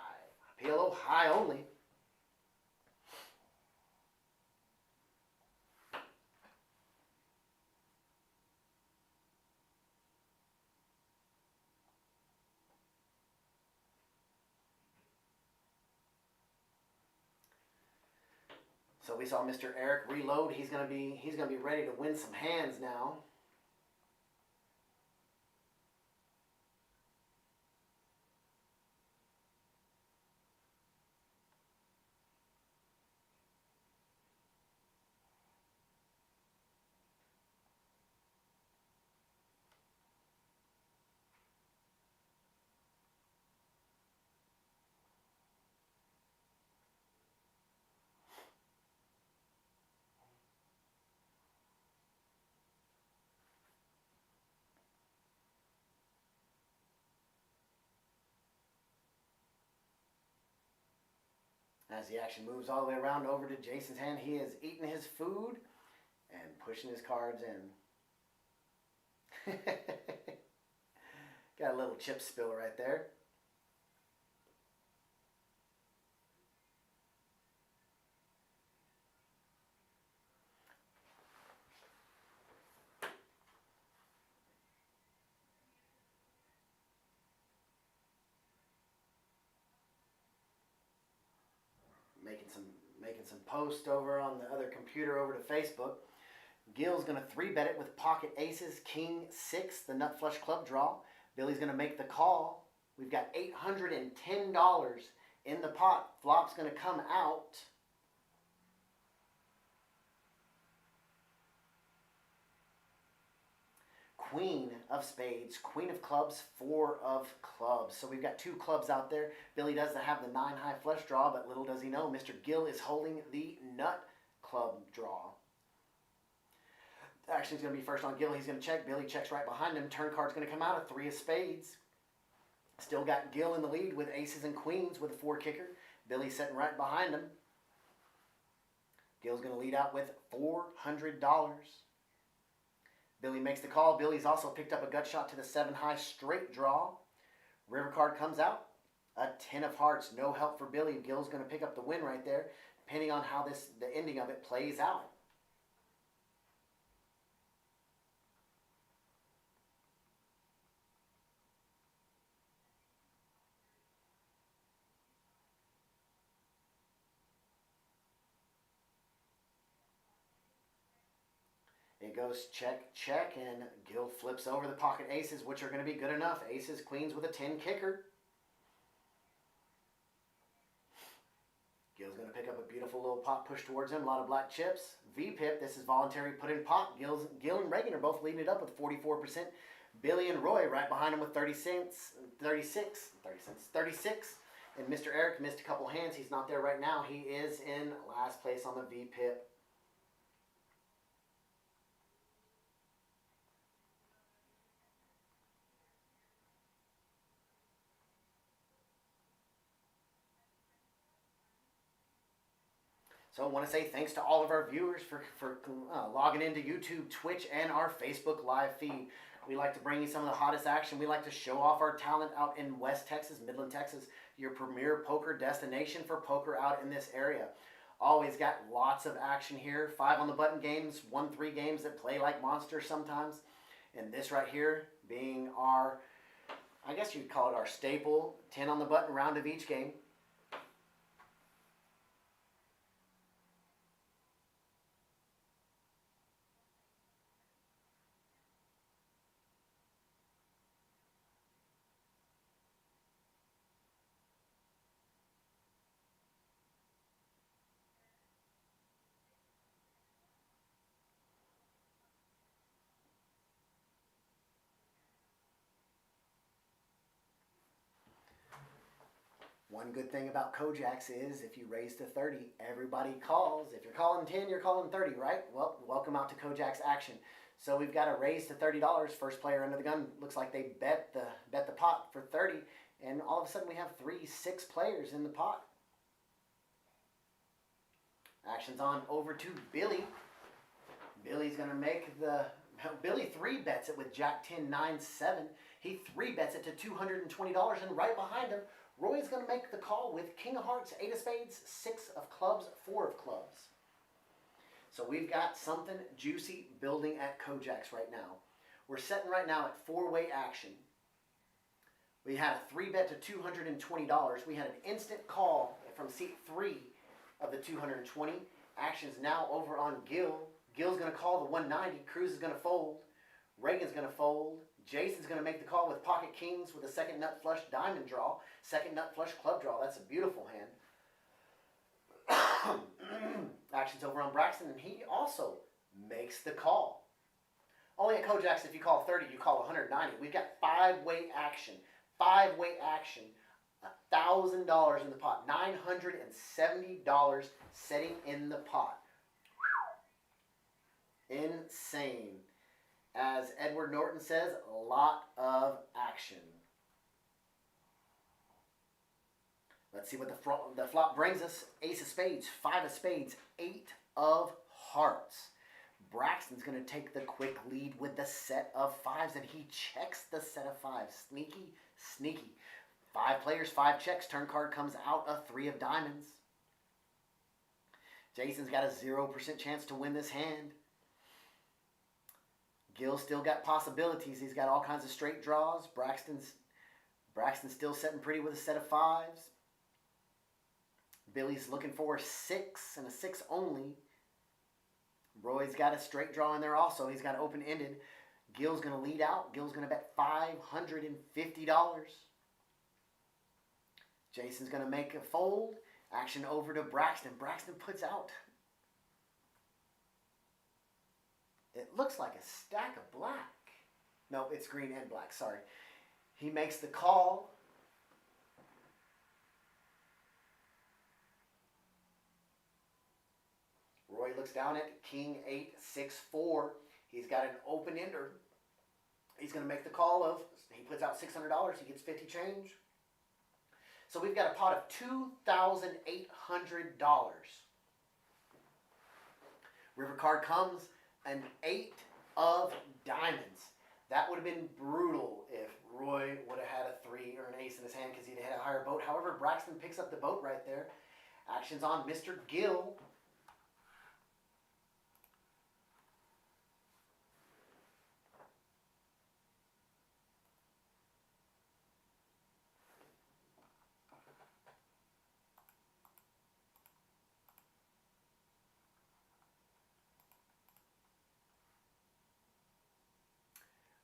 PLO High only. So we saw Mr. Eric reload. He's gonna be ready to win some hands now. As the action moves all the way around over to Jason's hand, he is eating his food and pushing his cards in. Got a little chip spill right there. Making some posts over on the other computer over to Facebook. Gil's going to 3-bet it with pocket aces, king 6, the nut flush club draw. Billy's going to make the call. We've got $810 in the pot. Flop's going to come out. Queen of Spades, Queen of Clubs, 4 of Clubs. So we've got 2 clubs out there. Billy does have the 9 high flush draw, but little does he know, Mr. Gil is holding the nut club draw. The action's going to be first on Gil. He's going to check. Billy checks right behind him. Turn card's going to come out, a 3 of Spades. Still got Gil in the lead with aces and queens with a 4 kicker. Billy's sitting right behind him. Gil's going to lead out with $400. Billy makes the call. Billy's also picked up a gut shot to the 7 high straight draw. River card comes out. A 10 of hearts. No help for Billy. Gil's going to pick up the win right there, depending on how the ending of it plays out. It goes check, check, and Gil flips over the pocket aces, which are going to be good enough. Aces, queens with a 10 kicker. Gil's going to pick up a beautiful little pot push towards him. A lot of black chips. V-pip, this is voluntary put in pot. Gil and Reagan are both leading it up with 44%. Billy and Roy right behind him with 36. And Mr. Eric missed a couple hands. He's not there right now. He is in last place on the V-pip. So I want to say thanks to all of our viewers for logging into YouTube, Twitch, and our Facebook live feed. We like to bring you some of the hottest action. We like to show off our talent out in West Texas, Midland, Texas, your premier poker destination for poker out in this area. Always got lots of action here. 5 on the button games, 1-3 games that play like monsters sometimes. And this right here being our, I guess you'd call it our staple 10 on the button round of each game. One good thing about Kojaks is if you raise to 30, everybody calls. If you're calling 10, you're calling 30, right? Well, welcome out to Kojaks action. So we've got a raise to $30. First player under the gun looks like they bet the pot for 30, and all of a sudden we have 6 players in the pot. Action's on over to Billy. Billy's gonna make Billy 3 bets it with Jack 10, 9, 7. He 3 bets it to $220, and right behind him, Roy's going to make the call with King of Hearts, 8 of Spades, 6 of Clubs, 4 of Clubs. So we've got something juicy building at Kojaks right now. We're sitting right now at 4-way action. We had a 3 bet to $220. We had an instant call from seat 3 of the 220. Action's now over on Gil. Gil's going to call the 190. Cruz is going to fold. Reagan's going to fold. Jason's going to make the call with pocket kings with a second nut flush diamond draw. Second nut flush club draw. That's a beautiful hand. Action's over on Braxton, and he also makes the call. Only at Kojaks, if you call 30, you call 190. We've got 5-way action. 5-way action. $1,000 in the pot. $970 sitting in the pot. Insane. As Edward Norton says, a lot of action. Let's see what the flop brings us. Ace of Spades, 5 of Spades, 8 of Hearts. Braxton's going to take the quick lead with the set of 5s, and he checks the set of 5s. Sneaky, sneaky. 5 players, 5 checks. Turn card comes out a 3 of diamonds. Jason's got a 0% chance to win this hand. Gil's still got possibilities. He's got all kinds of straight draws. Braxton's still sitting pretty with a set of 5s. Billy's looking for a 6 and a 6 only. Roy's got a straight draw in there also. He's got open-ended. Gil's going to lead out. Gil's going to bet $550. Jason's going to make a fold. Action over to Braxton. Braxton puts out. It looks like a stack of black. No, it's green and black, sorry. He makes the call. Roy looks down at King 8, 6, 4. He's got an open ender. He's going to make the call of, he puts out $600. He gets 50 change. So we've got a pot of $2,800. River card comes. An 8 of diamonds. That would have been brutal if Roy would have had a 3 or an ace in his hand because he'd had a higher boat. However, Braxton picks up the boat right there. Action's on Mr. Gil.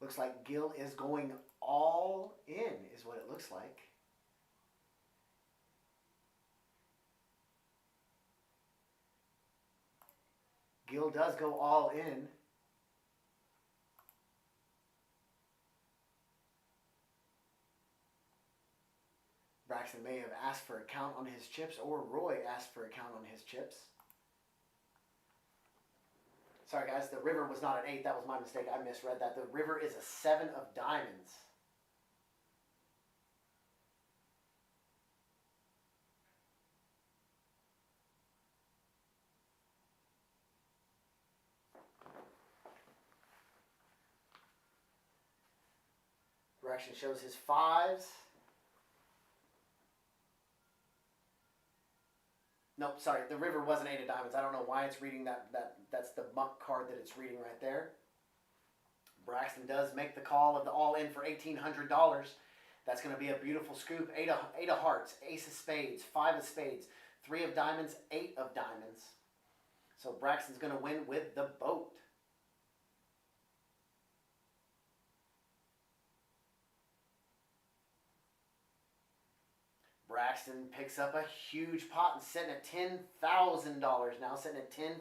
Looks like Gil is going all in, is what it looks like. Gil does go all in. Braxton may have asked for a count on his chips, or Roy asked for a count on his chips. Sorry guys, the river was not an 8. That was my mistake. I misread that. The river is a 7 of diamonds. Braxton shows his 5s. Nope, sorry, the river was an 8 of diamonds. I don't know why it's reading that's the monk card that it's reading right there. Braxton does make the call of the all-in for $1,800. That's going to be a beautiful scoop. Eight of hearts, ace of spades, 5 of spades, 3 of diamonds, 8 of diamonds. So Braxton's going to win with the boat. Braxton picks up a huge pot and sitting at $10,000 now, sitting at $10,000.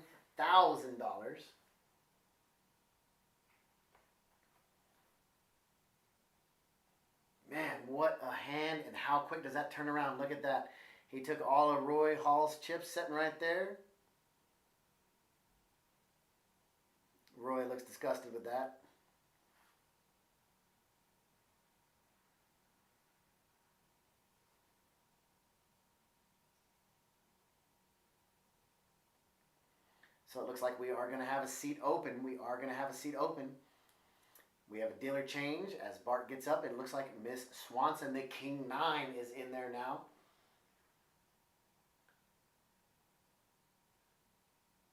Man, what a hand, and how quick does that turn around? Look at that. He took all of Roy Hall's chips sitting right there. Roy looks disgusted with that. So it looks like we are going to have a seat open. We are going to have a seat open. We have a dealer change as Bart gets up. It looks like Miss Swanson, the King 9, is in there now.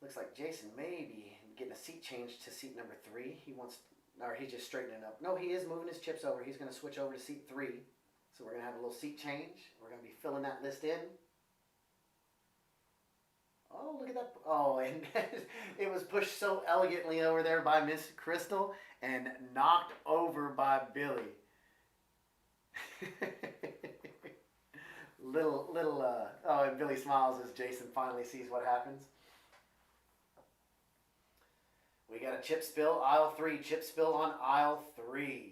Looks like Jason may be getting a seat change to seat number 3. He's just straightening up. No, he is moving his chips over. He's going to switch over to seat 3. So we're going to have a little seat change. We're going to be filling that list in. Oh, look at that. Oh, and it was pushed so elegantly over there by Miss Crystal and knocked over by Billy. Oh, and Billy smiles as Jason finally sees what happens. We got a chip spill, aisle 3. Chip spill on aisle 3.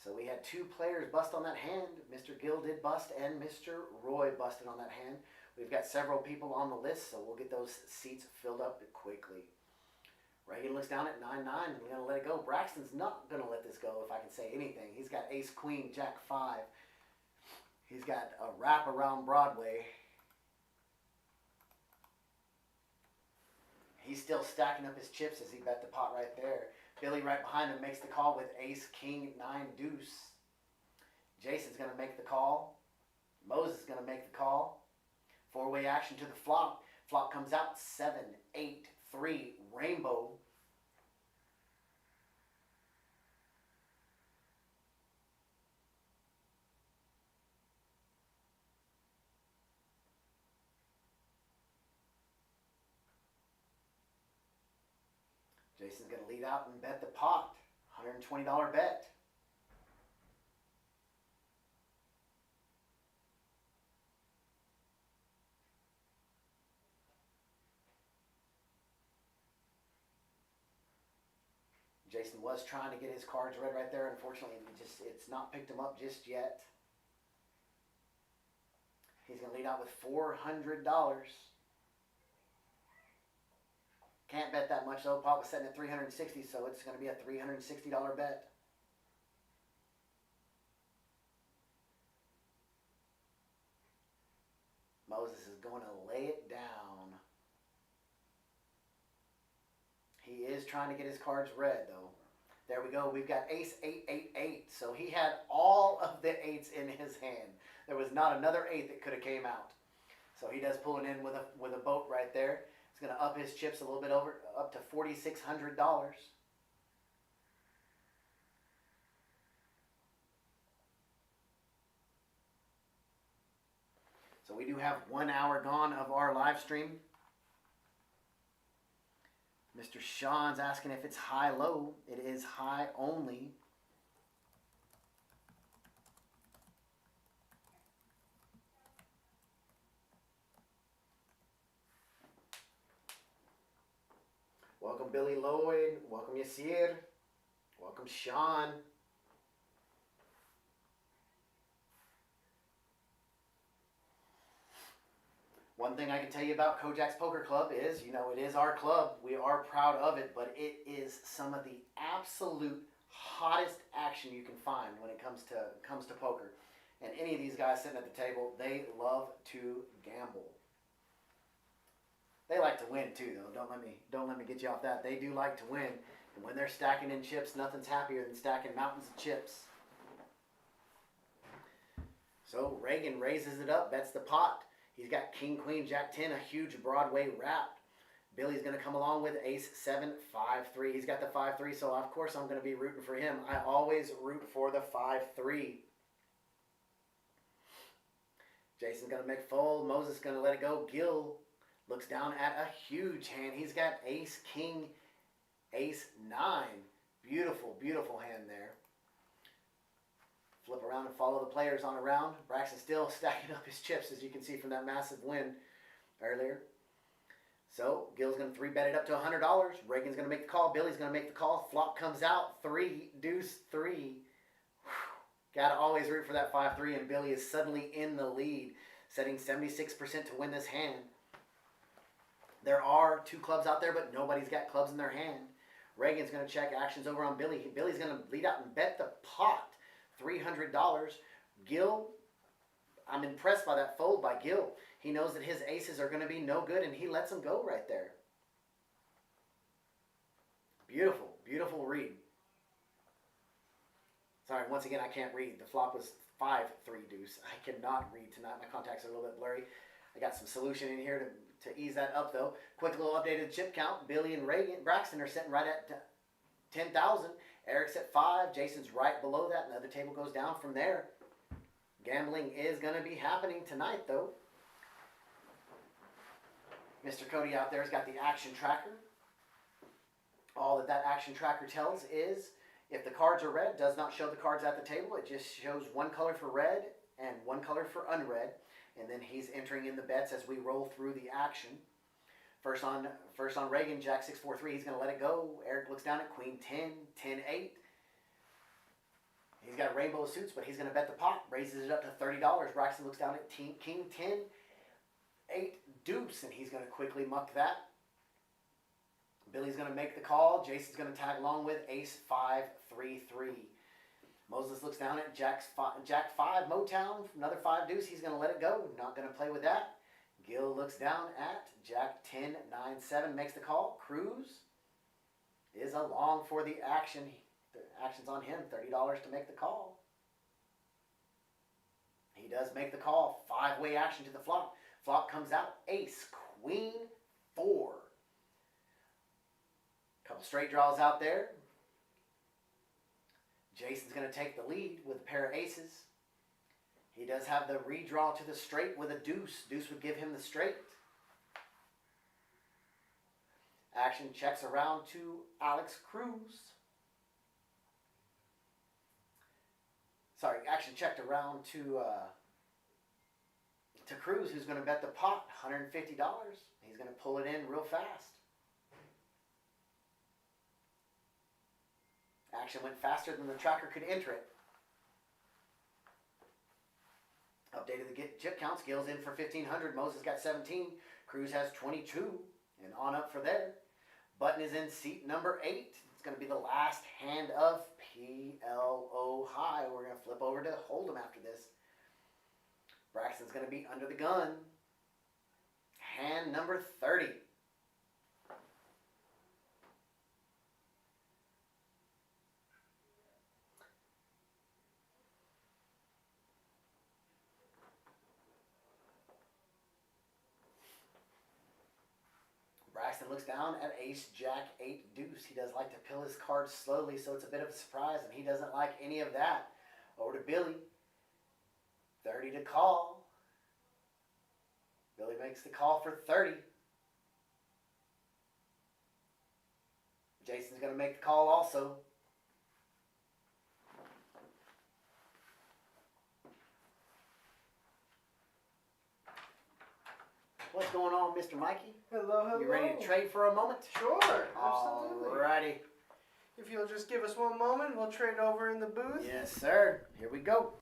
So we had 2 players bust on that hand. Mr. Gill did bust and Mr. Roy busted on that hand. We've got several people on the list, so we'll get those seats filled up quickly. Reagan looks down at 9-9 and we're going to let it go. Braxton's not going to let this go if I can say anything. He's got ace, queen, jack 5. He's got a wrap around Broadway. He's still stacking up his chips as he bet the pot right there. Billy right behind him makes the call with ace, king, 9, deuce. Jason's going to make the call. Moses is going to make the call. 4-way action to the flop. Flop comes out 7, 8, 3, rainbow. Jason's going to lead out and bet the pot. $120 bet. Jason was trying to get his cards read right there. Unfortunately, it's not picked him up just yet. He's going to lead out with $400. Can't bet that much though. Pot was setting at $360, so it's going to be a $360 bet. Moses is going to lay it down. He is trying to get his cards read though. There we go. We've got ace, 8, 8, 8. So he had all of the 8s in his hand. There was not another 8 that could have came out. So he does pull it in with a boat right there. He's going to up his chips a little bit over, up to $4,600. So we do have 1 hour gone of our live stream. Mr. Sean's asking if it's high-low. It is high only. Welcome Billy Lloyd. Welcome Yasir. Welcome Sean. One thing I can tell you about Kojak's Poker Club is, it is our club. We are proud of it, but it is some of the absolute hottest action you can find when it comes to poker. And any of these guys sitting at the table, they love to gamble. They like to win too, though. Don't let me get you off that. They do like to win. And when they're stacking in chips, nothing's happier than stacking mountains of chips. So Reagan raises it up, bets the pot. He's got King, Queen, Jack 10, a huge Broadway wrap. Billy's going to come along with Ace 7, 5-3. He's got the 5-3, so of course I'm going to be rooting for him. I always root for the 5-3. Jason's going to make fold. Moses is going to let it go. Gil looks down at a huge hand. He's got Ace, King, Ace 9. Beautiful, beautiful hand there. Flip around and follow the players on around. Braxton still stacking up his chips, as you can see from that massive win earlier. So Gil's going to 3-bet it up to $100. Reagan's going to make the call. Billy's going to make the call. Flop comes out. 3, deuce, 3. Got to always root for that 5-3, and Billy is suddenly in the lead, setting 76% to win this hand. There are 2 clubs out there, but nobody's got clubs in their hand. Reagan's going to check actions over on Billy. Billy's going to lead out and bet the pot, $300. Gil, I'm impressed by that fold by Gil. He knows that his aces are going to be no good, and he lets them go right there. Beautiful, beautiful read. Sorry, once again, I can't read. The flop was 5-3 deuce. I cannot read tonight. My contacts are a little bit blurry. I got some solution in here to ease that up, though. Quick little updated chip count. Billy and Braxton are sitting right at 10,000. Eric's at 5. Jason's right below that, and the other table goes down from there. Gambling is going to be happening tonight, though. Mr. Cody out there has got the action tracker. All that action tracker tells is if the cards are red, does not show the cards at the table. It just shows one color for red and one color for unread. And then he's entering in the bets as we roll through the action. First on Reagan, Jack 6-4-3. He's going to let it go. Eric looks down at Queen 10, 10-8. He's got rainbow suits, but he's going to bet the pot. Raises it up to $30. Braxton looks down at King 10, 8 deuce, and he's going to quickly muck that. Billy's going to make the call. Jason's going to tag along with Ace 5-3-3. Moses looks down at Jack 5 Motown, another 5 deuce. He's going to let it go. Not going to play with that. Gil looks down at Jack 10 9-7, makes the call. Cruz is along for the action. The action's on him. $30 to make the call. He does make the call. 5-way action to the flop. Flop comes out. Ace, Queen, 4. Couple straight draws out there. Jason's going to take the lead with a pair of aces. He does have the redraw to the straight with a deuce. Deuce would give him the straight. Action checks around to Alex Cruz. Sorry, action checked around to Cruz, who's going to bet the pot, $150. He's going to pull it in real fast. Action went faster than the tracker could enter it. Updated the chip counts. Gil's in for 1,500. Moses got 17. Cruz has 22. And on up for there. Button is in seat number 8. It's going to be the last hand of PLO high. We're going to flip over to Hold'em after this. Braxton's going to be under the gun. Hand number 30. Braxton looks down at Ace, Jack, 8 deuce. He does like to pill his cards slowly, so it's a bit of a surprise, and he doesn't like any of that. Over to Billy. 30 to call. Billy makes the call for 30. Jason's going to make the call also. What's going on, Mr. Mikey? Hello, hello. You ready to trade for a moment? Sure, absolutely. Alrighty. If you'll just give us one moment, we'll trade over in the booth. Yes, sir. Here we go.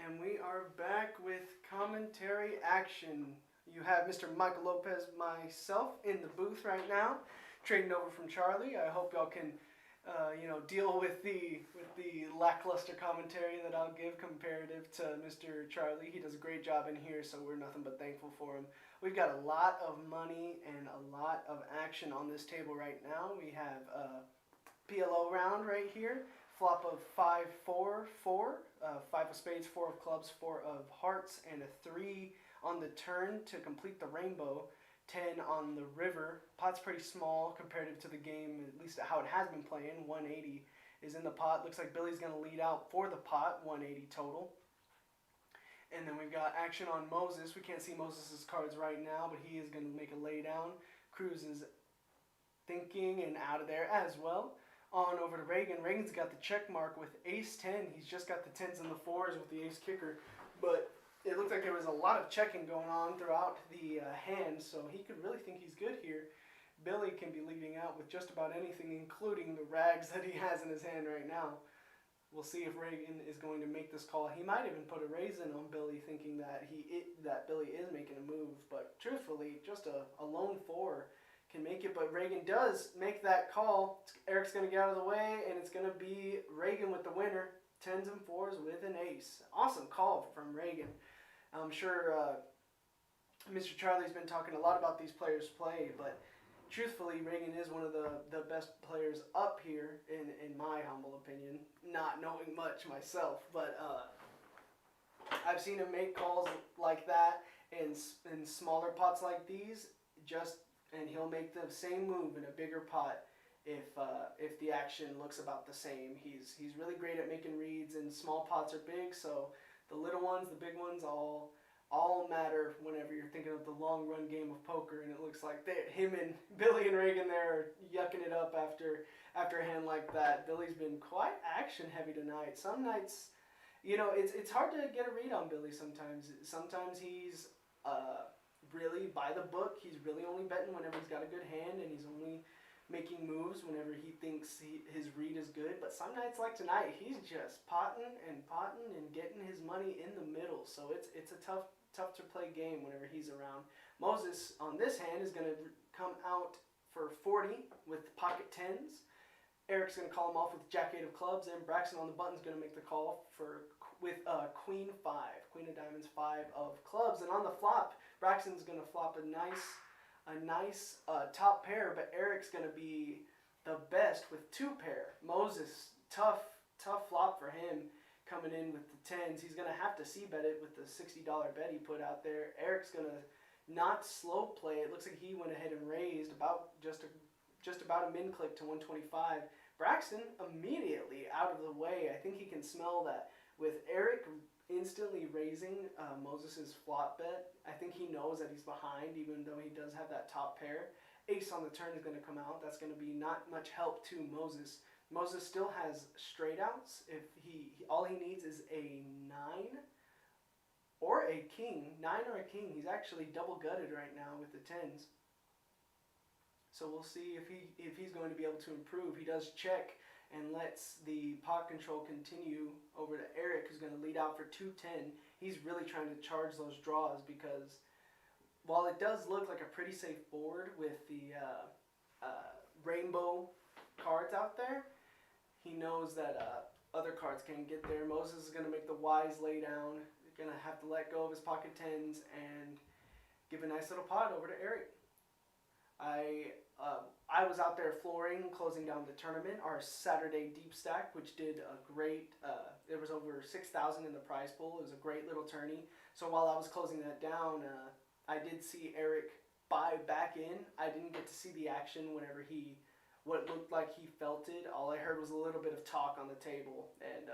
And we are back with commentary action. You have Mr. Michael Lopez, myself, in the booth right now, trading over from Charlie. I hope y'all can, deal with the lackluster commentary that I'll give comparative to Mr. Charlie. He does a great job in here, so we're nothing but thankful for him. We've got a lot of money and a lot of action on this table right now. We have a PLO round right here. Flop of 5, 4, 4, 5 of spades, 4 of clubs, 4 of hearts, and a 3 on the turn to complete the rainbow. 10 on the river. Pot's pretty small comparative to the game, at least how it has been playing. 180 is in the pot. Looks like Billy's going to lead out for the pot, 180 total. And then we've got action on Moses. We can't see Moses' cards right now, but he is going to make a lay down. Cruz is thinking and out of there as well. On over to Reagan. Reagan's got the check mark with ace 10. He's just got the 10s and the 4s with the ace kicker. But it looked like there was a lot of checking going on throughout the hand, so he could really think he's good here. Billy can be leading out with just about anything, including the rags that he has in his hand right now. We'll see if Reagan is going to make this call. He might even put a raise in on Billy, thinking that Billy is making a move. But truthfully, just a lone 4 can make it. But Reagan does make that call. Eric's going to get out of the way, and it's going to be Reagan with the winner. 10s and 4s with an ace. Awesome call from Reagan. I'm sure Mr. Charlie's been talking a lot about these players' play, but truthfully, Reagan is one of the best players up here, in my humble opinion, not knowing much myself. But I've seen him make calls like that in smaller pots like these, and he'll make the same move in a bigger pot if the action looks about the same. He's really great at making reads, and small pots are big, so the little ones, the big ones, all matter whenever you're thinking of the long run game of poker. And it looks like him and Billy and Reagan there are yucking it up after a hand like that. Billy's been quite action heavy tonight. Some nights, it's hard to get a read on Billy sometimes. Sometimes he's really by the book. He's really only betting whenever he's got a good hand, and he's only making moves whenever he thinks his read is good. But some nights like tonight, he's just potting and getting his money in the middle. So it's a tough to play game whenever he's around. Moses on this hand is going to come out for 40 with pocket 10s. Eric's going to call him off with jack 8 of clubs, and Braxton on the button's going to make the call with queen 5, queen of diamonds, 5 of clubs. And on the flop, Braxton's going to flop a nice top pair, but Eric's going to be the best with 2 pair. Moses, tough flop for him coming in with the 10s. He's going to have to c-bet it with the $60 bet he put out there. Eric's going to not slow play. It looks like he went ahead and raised just about a min click to 125. Braxton immediately out of the way. I think he can smell that with Eric instantly raising Moses' flop bet. I think he knows that he's behind, even though he does have that top pair. Ace on the turn is going to come out. That's going to be not much help to Moses. Moses still has straight outs. If all he needs is a 9 or a king. 9 or a king. He's actually double gutted right now with the 10s. So we'll see if he's going to be able to improve. He does check and lets the pot control continue over to Eric, who's going to lead out for 210. He's really trying to charge those draws, because while it does look like a pretty safe board with the rainbow cards out there, he knows that other cards can get there. Moses is going to make the wise lay down. He's going to have to let go of his pocket 10s and give a nice little pot over to Eric. I was out there flooring, closing down the tournament, our Saturday deep stack, which did a great, there was over 6,000 in the prize pool. It was a great little tourney. So while I was closing that down, I did see Eric buy back in. I didn't get to see the action whenever what it looked like he felt it. All I heard was a little bit of talk on the table, and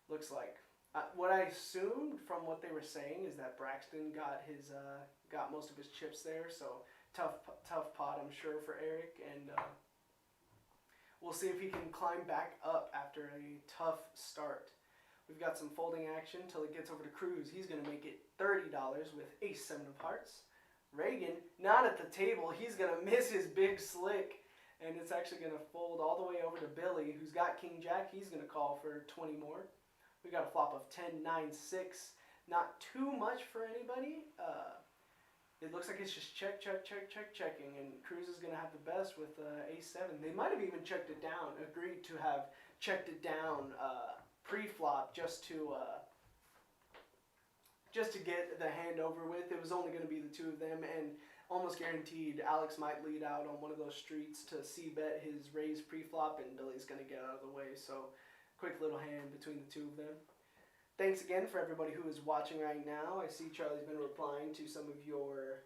looks like, what I assumed from what they were saying is that Braxton got most of his chips there, so tough pot, I'm sure, for Eric, and we'll see if he can climb back up after a tough start. We've got some folding action till it gets over to Cruz. He's going to make it $30 with ace 7 of hearts. Reagan, not at the table. He's going to miss his big slick, and it's actually going to fold all the way over to Billy, who's got king jack. He's going to call for 20 more. We got a flop of 10, 9, 6. Not too much for anybody. It looks like it's just checking, and Cruz is going to have the best with A7. They might have even checked it down, agreed to have checked it down pre-flop just to get the hand over with. It was only going to be the two of them, and almost guaranteed Alex might lead out on one of those streets to c-bet his raise pre-flop, and Billy's going to get out of the way. So quick little hand between the two of them. Thanks again for everybody who is watching right now. I see Charlie's been replying to some of your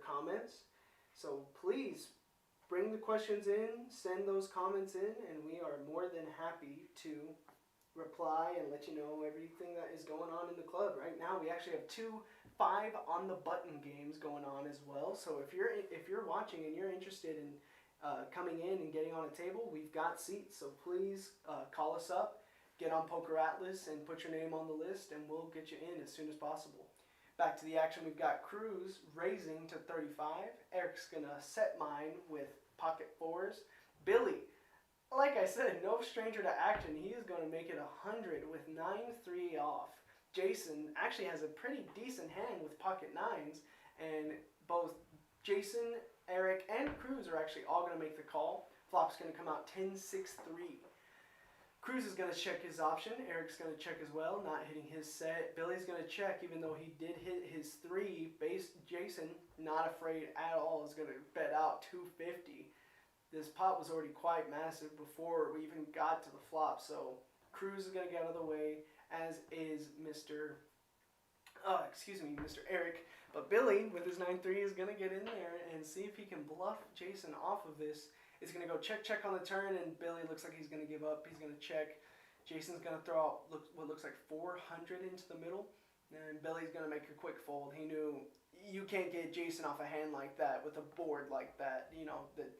comments. So please bring the questions in, send those comments in, and we are more than happy to reply and let you know everything that is going on in the club. Right now we actually have 2 5 on the button games going on as well. So if you're watching and you're interested in coming in and getting on a table, we've got seats. So please call us up. Get on Poker Atlas and put your name on the list, and we'll get you in as soon as possible. Back to the action, we've got Cruz raising to 35. Eric's going to set mine with pocket 4s. Billy, like I said, no stranger to action. He is going to make it 100 with 9-3 off. Jason actually has a pretty decent hand with pocket 9s, and both Jason, Eric, and Cruz are actually all going to make the call. Flop's going to come out 10-6-3. Cruz is going to check his option. Eric's going to check as well, not hitting his set. Billy's going to check, even though he did hit his 3. Jason, not afraid at all, is going to bet out 250. This pot was already quite massive before we even got to the flop, so Cruz is going to get out of the way, as is Mr. Eric. But Billy, with his 9-3, is going to get in there and see if he can bluff Jason off of this. It's going to go check on the turn, and Billy looks like he's going to give up. He's going to check. Jason's going to throw out what looks like 400 into the middle, and Billy's going to make a quick fold. He knew you can't get Jason off a hand like that with a board like that. You know, the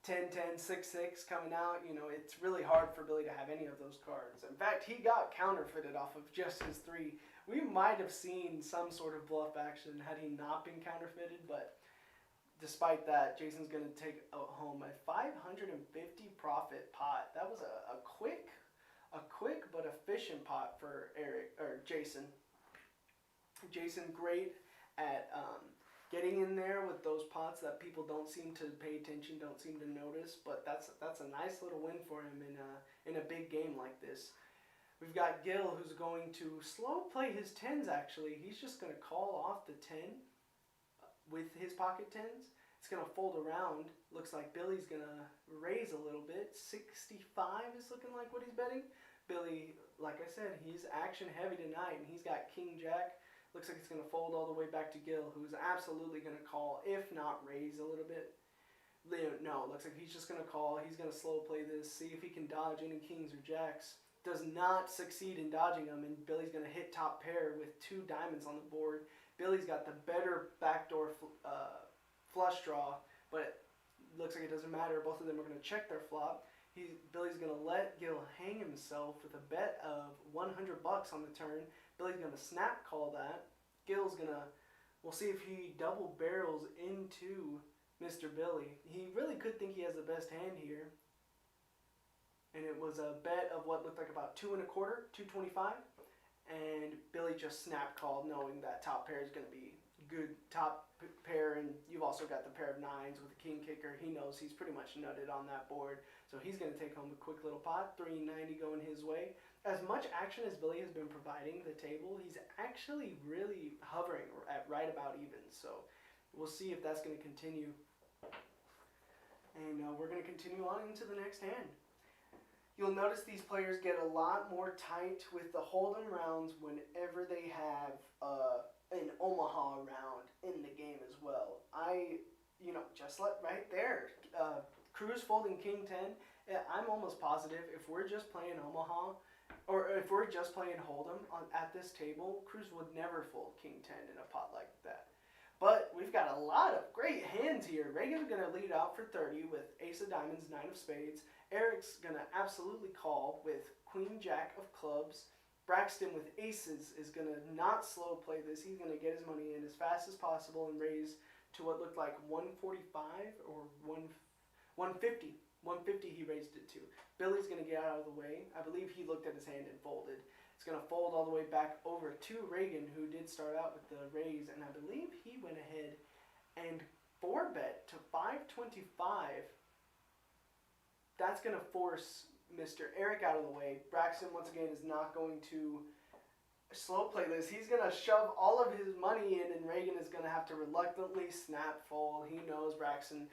10-10, 6-6 coming out. You know, it's really hard for Billy to have any of those cards. In fact, he got counterfeited off of just his 3. We might have seen some sort of bluff action had he not been counterfeited, but despite that, Jason's going to take home a 550 profit pot. That was a quick but efficient pot for Jason. Jason, great at getting in there with those pots that people don't seem to pay attention, don't seem to notice. But that's a nice little win for him in a big game like this. We've got Gil, who's going to slow play his 10s. Actually, he's just going to call off the 10. With his pocket 10s, it's going to fold around. Looks like Billy's going to raise a little bit. 65 is looking like what he's betting. Billy, like I said, he's action heavy tonight, and he's got King Jack. Looks like it's going to fold all the way back to Gil, who's absolutely going to call, if not raise a little bit. No, looks like he's just going to call. He's going to slow play this, see if he can dodge any kings or jacks. Does not succeed in dodging them, and Billy's going to hit top pair with 2 diamonds on the board. Billy's got the better backdoor flush draw, but looks like it doesn't matter. Both of them are going to check their flop. Billy's going to let Gil hang himself with a bet of $100 on the turn. Billy's going to snap call that. Gil's going to, we'll see if he double barrels into Mr. Billy. He really could think he has the best hand here. And it was a bet of what looked like about 2 1/4, 225. And Billy just snap called, knowing that top pair is going to be good top pair, and you've also got the pair of 9s with the king kicker. He knows he's pretty much nutted on that board, so he's going to take home a quick little pot. 390 going his way. As much action as Billy has been providing the table, he's actually really hovering at right about even, so we'll see if that's going to continue. And we're going to continue on into the next hand. You'll notice these players get a lot more tight with the hold'em rounds whenever they have an Omaha round in the game as well. Just like right there, Cruz folding King 10. I'm almost positive if we're just playing Omaha, or if we're just playing hold'em at this table, Cruz would never fold King 10 in a pot like that. But we've got a lot of great hands here. Reagan's going to lead out for 30 with Ace of Diamonds, 9 of Spades. Eric's going to absolutely call with Queen Jack of Clubs. Braxton with aces is going to not slow play this. He's going to get his money in as fast as possible and raise to what looked like 145 or 150. 150 he raised it to. Billy's going to get out of the way. I believe he looked at his hand and folded. It's going to fold all the way back over to Reagan, who did start out with the raise, and I believe he went ahead and 4-bet to 525. That's going to force Mr. Eric out of the way. Braxton, once again, is not going to slow play this. He's going to shove all of his money in, and Reagan is going to have to reluctantly snap fold. He knows Braxton,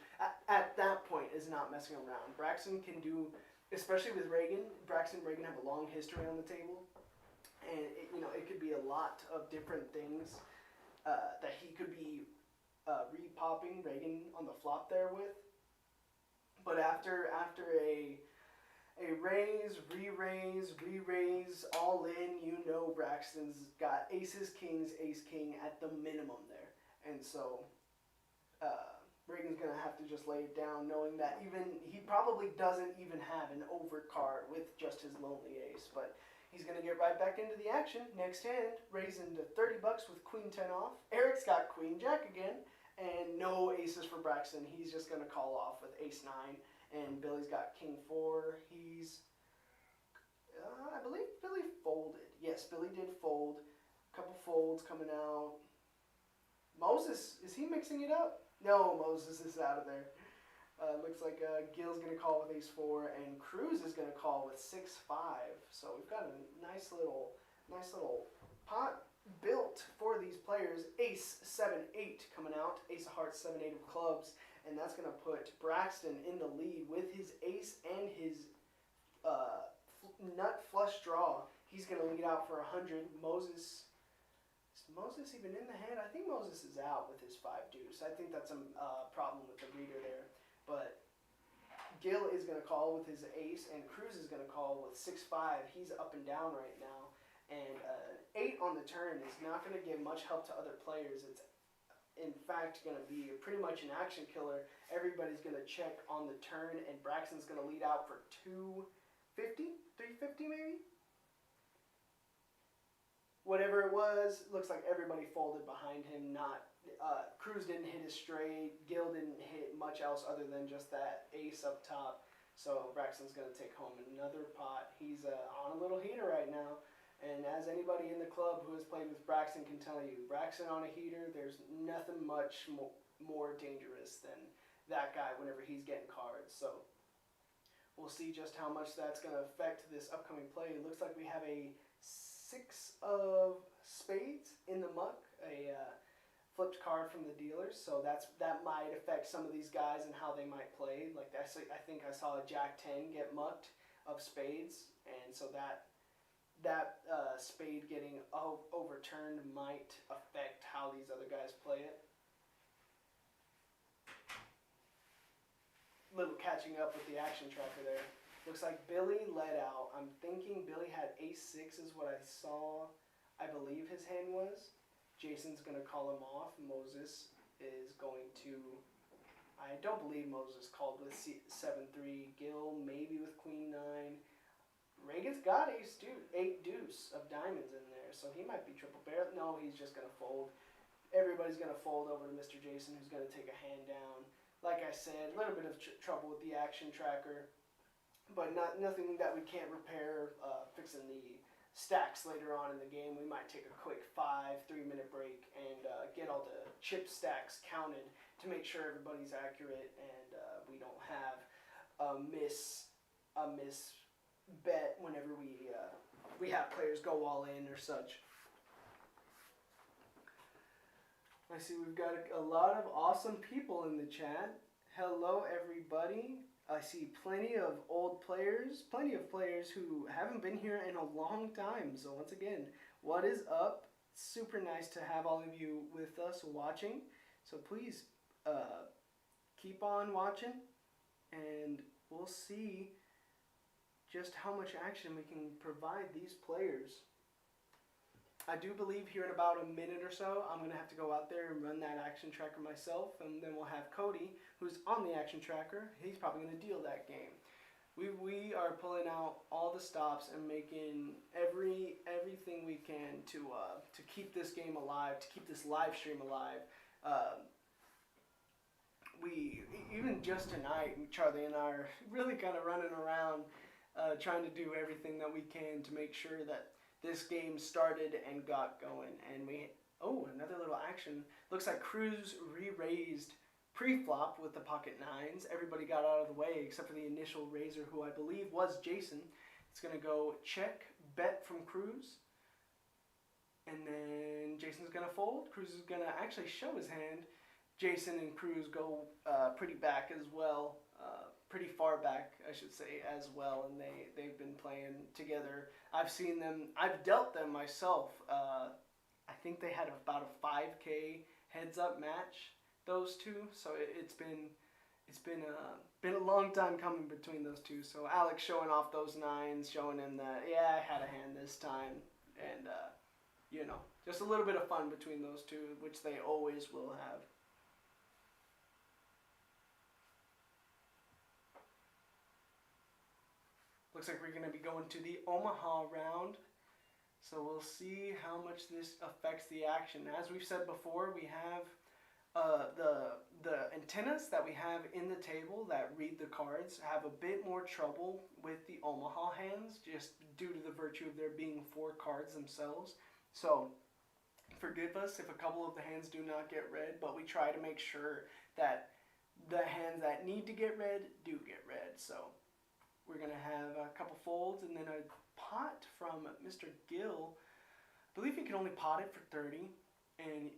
at that point, is not messing around. Braxton can do, especially with Reagan, Braxton and Reagan have a long history on the table. And, it could be a lot of different things that he could be re-popping Reagan on the flop there with. But after a raise, re-raise, all in, Braxton's got aces, kings, ace-king at the minimum there. And so Reagan's going to have to just lay it down, knowing that he probably doesn't even have an overcard with just his lonely ace. But he's going to get right back into the action. Next hand, raising to $30 with queen 10 off. Eric's got queen jack again, and no aces for Braxton. He's just going to call off with ace 9. And Billy's got king 4. I believe Billy folded. Yes, Billy did fold. A couple folds coming out. Moses, is he mixing it up? No, Moses is out of there. Looks like Gil's going to call with ace 4, and Cruz is going to call with 6-5. So we've got a nice little pot built for these players. Ace 7-8 coming out. Ace of hearts, 7-8 of clubs. And that's going to put Braxton in the lead with his ace and his nut flush draw. He's going to lead out for 100. Is Moses even in the hand? I think Moses is out with his 5 deuce. I think that's a problem with the reader there. But Gil is going to call with his ace, and Cruz is going to call with 6-5. He's up and down right now. And 8 on the turn is not going to give much help to other players. It's in fact going to be pretty much an action killer. Everybody's going to check on the turn, and Braxton's going to lead out for 250, 350 maybe? Whatever it was, looks like everybody folded behind him. Cruz didn't hit his straight. Gil didn't hit much else other than just that ace up top. So Braxton's going to take home another pot. He's on a little heater right now. And as anybody in the club who has played with Braxton can tell you, Braxton on a heater, there's nothing much more dangerous than that guy whenever he's getting cards. So we'll see just how much that's going to affect this upcoming play. It looks like we have a 6 of spades in the muck, a flipped card from the dealers. So that might affect some of these guys and how they might play. Like I think I saw a Jack 10 get mucked of spades, and so that spade getting overturned might affect how these other guys play it. Little catching up with the action tracker there. Looks like Billy led out. I'm thinking Billy had ace 6 is what I saw. I believe his hand was. Jason's going to call him off. Moses is going to... I don't believe Moses called with 7-3. Gil maybe with queen 9. Reagan's got ace 8 deuce of diamonds in there, so he might be triple barrel. No, he's just going to fold. Everybody's going to fold over to Mr. Jason, who's going to take a hand down. Like I said, a little bit of trouble with the action tracker, but nothing that we can't repair. Fixing the stacks later on in the game, we might take a quick 3-minute break and get all the chip stacks counted to make sure everybody's accurate and we don't have a miss bet whenever we have players go all in or such. I see we've got a lot of awesome people in the chat. Hello everybody. I see plenty of old players, plenty of players who haven't been here in a long time. So once again, what is up? Super nice to have all of you with us watching. So please keep on watching and we'll see just how much action we can provide these players. I do believe here in about a minute or so, I'm going to have to go out there and run that action tracker myself, and then we'll have Cody, who's on the action tracker. He's probably going to deal that game. We are pulling out all the stops and making everything we can to keep this game alive, to keep this live stream alive. even just tonight, Charlie and I are really kind of running around, trying to do everything that we can to make sure that this game started and got going. And another little action. Looks like Cruz re-raised pre-flop with the pocket nines. Everybody got out of the way except for the initial raiser, who I believe was Jason. It's going to go check, bet from Cruz. And then Jason's going to fold. Cruz is going to actually show his hand. Jason and Cruz go pretty back as well. Pretty far back, I should say, as well. And they've been playing together. I've seen them. I've dealt them myself. I think they had about a 5K heads-up match, those two. So it's been a long time coming between those two. So Alex showing off those nines, showing him that, yeah, I had a hand this time. And, just a little bit of fun between those two, which they always will have. Looks like we're going to be going to the Omaha round. So we'll see how much this affects the action. As we've said before, we have the antennas that we have in the table that read the cards have a bit more trouble with the Omaha hands, just due to the virtue of there being 4 cards themselves. So forgive us if a couple of the hands do not get read, but we try to make sure that the hands that need to get read do get read. So we're going to have a couple folds and then a pot from Mr. Gill. I believe he can only pot it for 30, and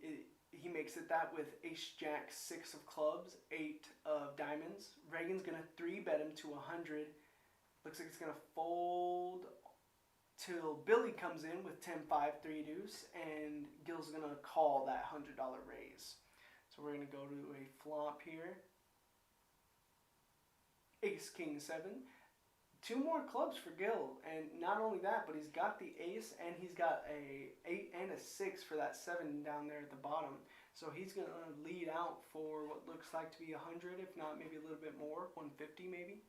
he makes it that with ace jack 6 of clubs, 8 of diamonds. Reagan's going to 3-bet him to 100. Looks like it's going to fold till Billy comes in with 10-5 3 deuce, and Gill's going to call that $100 raise. So we're going to go to a flop here. Ace king 7. 2 more clubs for Gill, and not only that, but he's got the ace, and he's got a 8 and a 6 for that 7 down there at the bottom. So he's going to lead out for what looks like to be 100, if not maybe a little bit more, 150 maybe.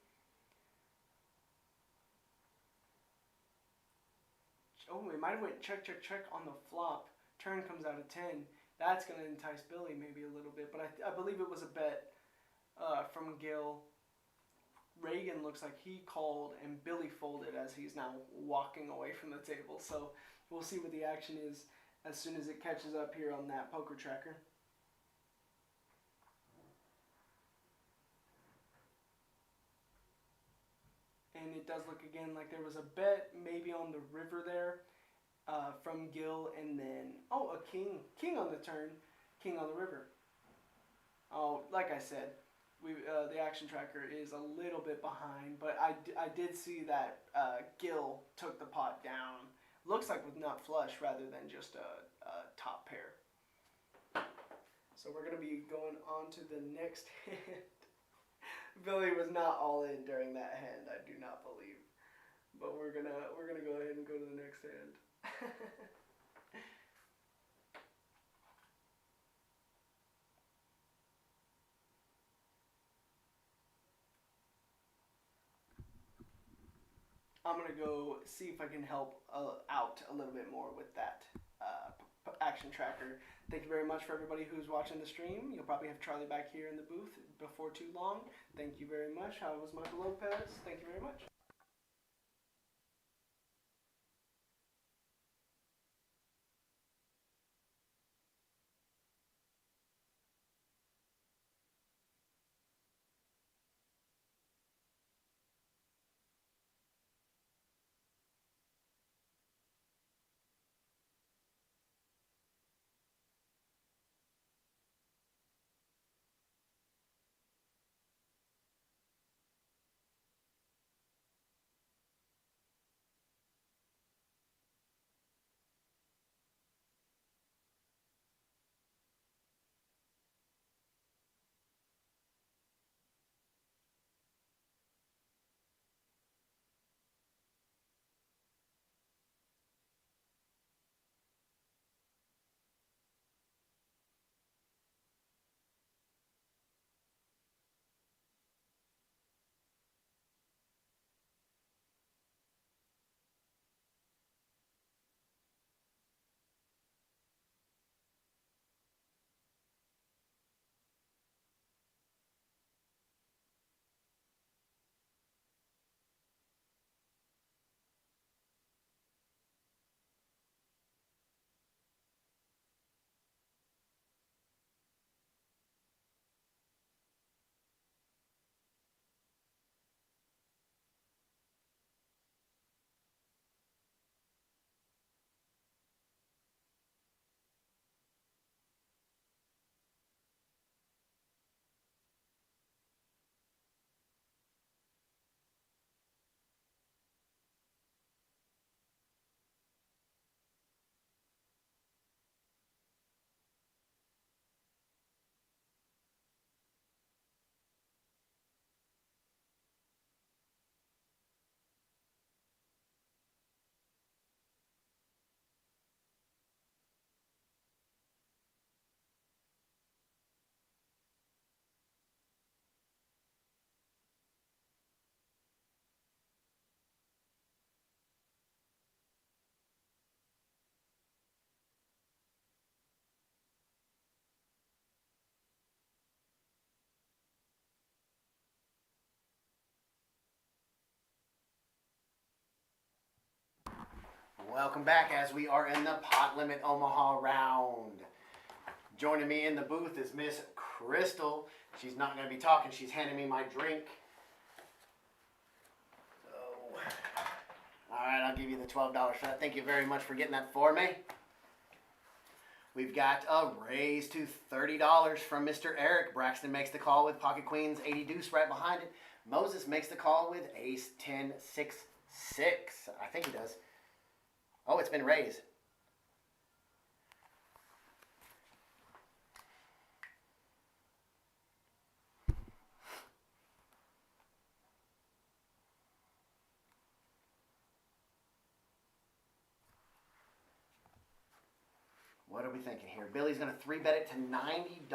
Oh, we might have went check, check, check on the flop. Turn comes out of 10. That's going to entice Billy maybe a little bit, but I believe it was a bet from Gill. Reagan looks like he called and Billy folded as he's now walking away from the table. So we'll see what the action is as soon as it catches up here on that poker tracker. And it does look again like there was a bet maybe on the river there from Gill, and then, a king on the turn, king on the river. Oh, like I said, the action tracker is a little bit behind, but I did see that Gill took the pot down. Looks like with nut flush rather than just a top pair. So we're going to be going on to the next hand. Billy was not all in during that hand, I do not believe. But we're gonna go ahead and go to the next hand. I'm going to go see if I can help out a little bit more with that action tracker. Thank you very much for everybody who's watching the stream. You'll probably have Charlie back here in the booth before too long. Thank you very much. How was Michael Lopez? Thank you very much. Welcome back as we are in the pot limit Omaha round. Joining me in the booth is Miss Crystal. She's not going to be talking. She's handing me my drink. So, all right, I'll give you the $12 for that. Thank you very much for getting that for me. We've got a raise to $30 from Mr. Eric. Braxton makes the call with pocket queens, 80 deuce right behind it. Moses makes the call with ace 10 6 6. I think he does. Oh, it's been raised. What are we thinking here? Billy's going to 3-bet it to $90.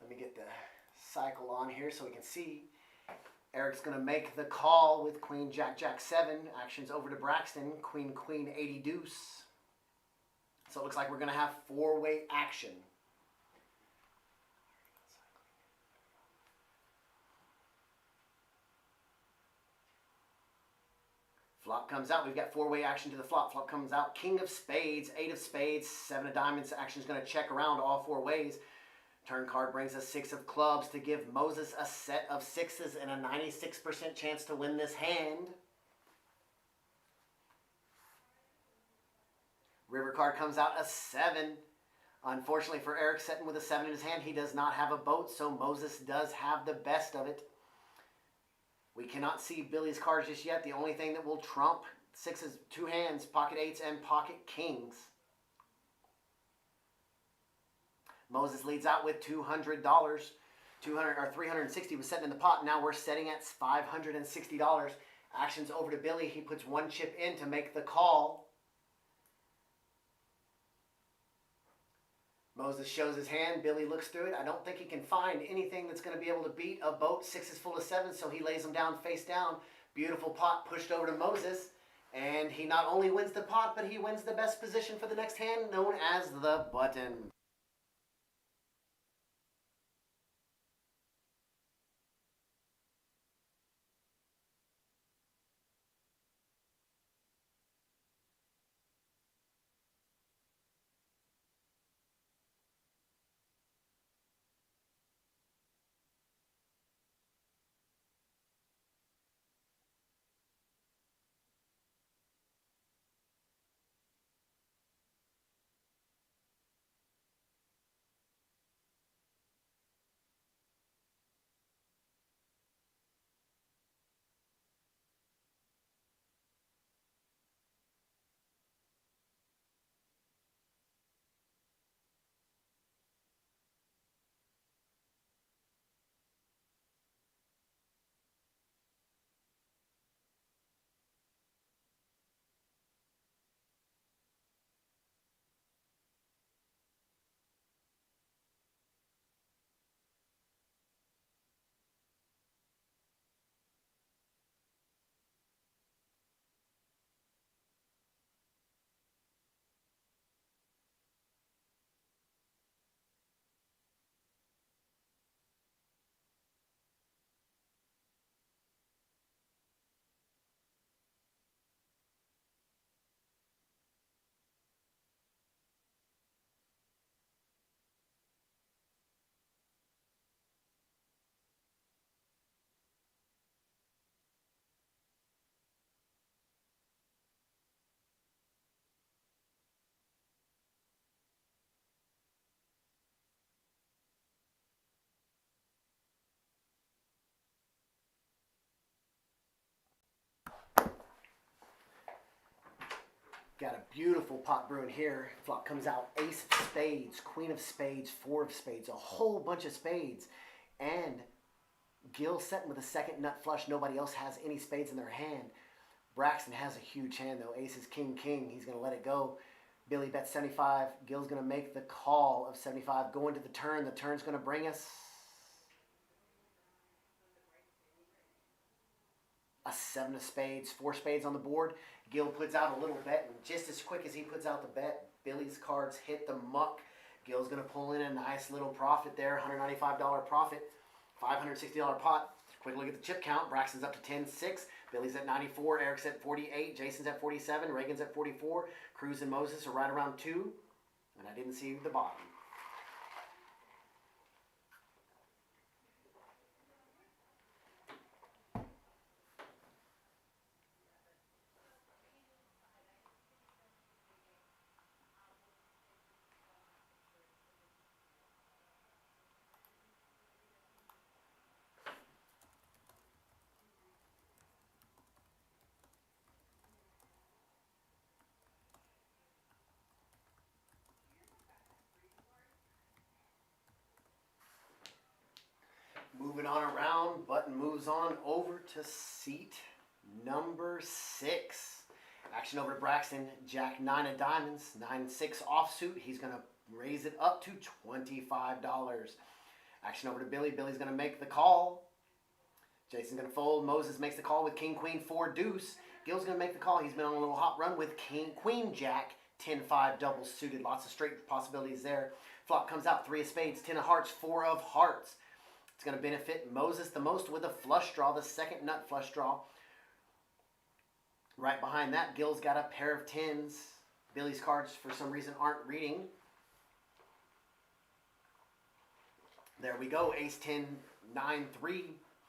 Let me get the cycle on here so we can see. Eric's going to make the call with queen, jack, jack, 7. Action's over to Braxton. Queen, queen, 80 deuce. So it looks like we're going to have 4-way action. Flop comes out. We've got 4-way action to the flop. Flop comes out. King of spades, 8 of spades, 7 of diamonds. Action's going to check around all 4 ways. Turn card brings us 6 of clubs to give Moses a set of 6s and a 96% chance to win this hand. River card comes out, a 7. Unfortunately for Eric, sitting with a 7 in his hand, he does not have a boat, so Moses does have the best of it. We cannot see Billy's cards just yet. The only thing that will trump 6s, 2 hands, pocket 8s, and pocket kings. Moses leads out with $200. 200 or 360 was setting in the pot. Now we're setting at $560. Action's over to Billy. He puts 1 chip in to make the call. Moses shows his hand. Billy looks through it. I don't think he can find anything that's going to be able to beat a boat. 6 is full of 7, so he lays them down face down. Beautiful pot pushed over to Moses. And he not only wins the pot, but he wins the best position for the next hand, known as the button. Got a beautiful pot brewing here. Flop comes out, ace of spades, queen of spades, 4 of spades, a whole bunch of spades. And Gil setting with a second nut flush. Nobody else has any spades in their hand. Braxton has a huge hand though. Ace is king, king. He's going to let it go. Billy bets 75. Gil's going to make the call of 75. Going to the turn. The turn's going to bring us a 7 of spades, 4 spades on the board. Gil puts out a little bet, and just as quick as he puts out the bet, Billy's cards hit the muck. Gil's going to pull in a nice little profit there, $195 profit, $560 pot. Quick look at the chip count. Braxton's up to 10-6. Billy's at 94, Eric's at 48, Jason's at 47, Reagan's at 44, Cruz and Moses are right around 2, and I didn't see the bottom. Moving on around, button moves on over to seat number 6. Action over to Braxton, Jack 9 of diamonds, 9-6 offsuit. He's going to raise it up to $25. Action over to Billy. Billy's going to make the call. Jason's going to fold. Moses makes the call with King, Queen, 4 deuce. Gil's going to make the call. He's been on a little hot run with King, Queen, Jack, 10-5 double suited. Lots of straight possibilities there. Flop comes out 3 of spades, 10 of hearts, 4 of hearts. It's going to benefit Moses the most with a flush draw, the second nut flush draw. Right behind that, Gil's got a pair of 10s. Billy's cards, for some reason, aren't reading. There we go, ace 10, 9, 3.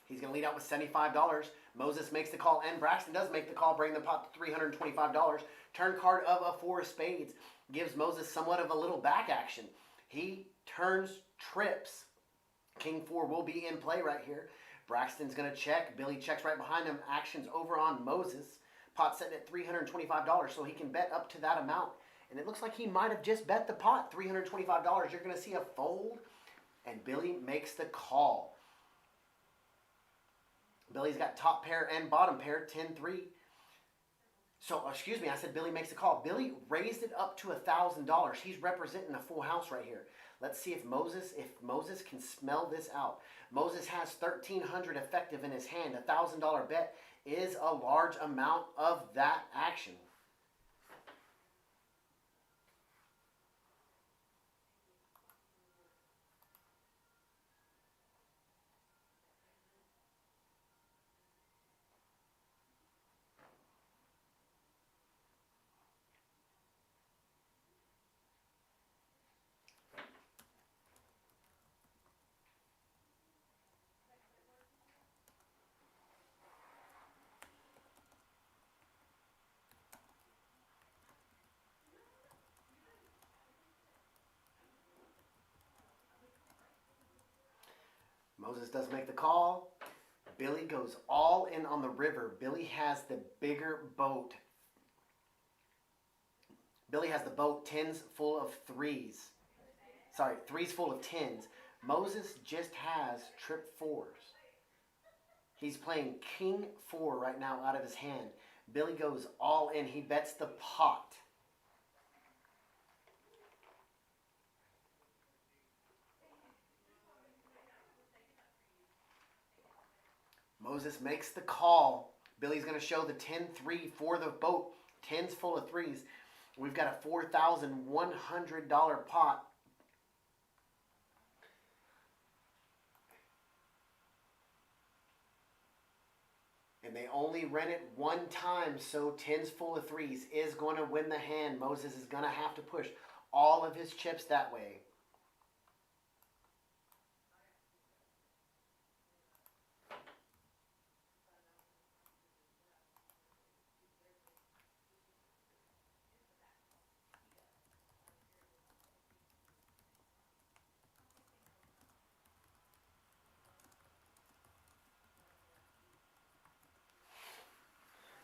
He's going to lead out with $75. Moses makes the call, and Braxton does make the call, bringing the pot to $325. Turn card of a 4 of spades gives Moses somewhat of a little back action. He turns trips. King 4 will be in play right here. Braxton's going to check. Billy checks right behind him. Action's over on Moses. Pot set at $325, so he can bet up to that amount. And it looks like he might have just bet the pot, $325. You're going to see a fold, and Billy makes the call. Billy's got top pair and bottom pair, 10-3. So, excuse me, I said Billy makes the call. Billy raised it up to $1,000. He's representing a full house right here. Let's see if Moses can smell this out. Moses has $1,300 effective in his hand. $1,000 bet is a large amount of that action. Moses does make the call. Billy goes all in on the river. Billy has the bigger boat. Billy has the boat 10s full of 3s. Sorry, 3s full of 10s. Moses just has trip 4s. He's playing King 4 right now out of his hand. Billy goes all in. He bets the pot. Moses makes the call. Billy's going to show the 10-3 for the boat. 10s full of 3s. We've got a $4,100 pot. And they only rent it one time, so 10s full of 3s is going to win the hand. Moses is going to have to push all of his chips that way.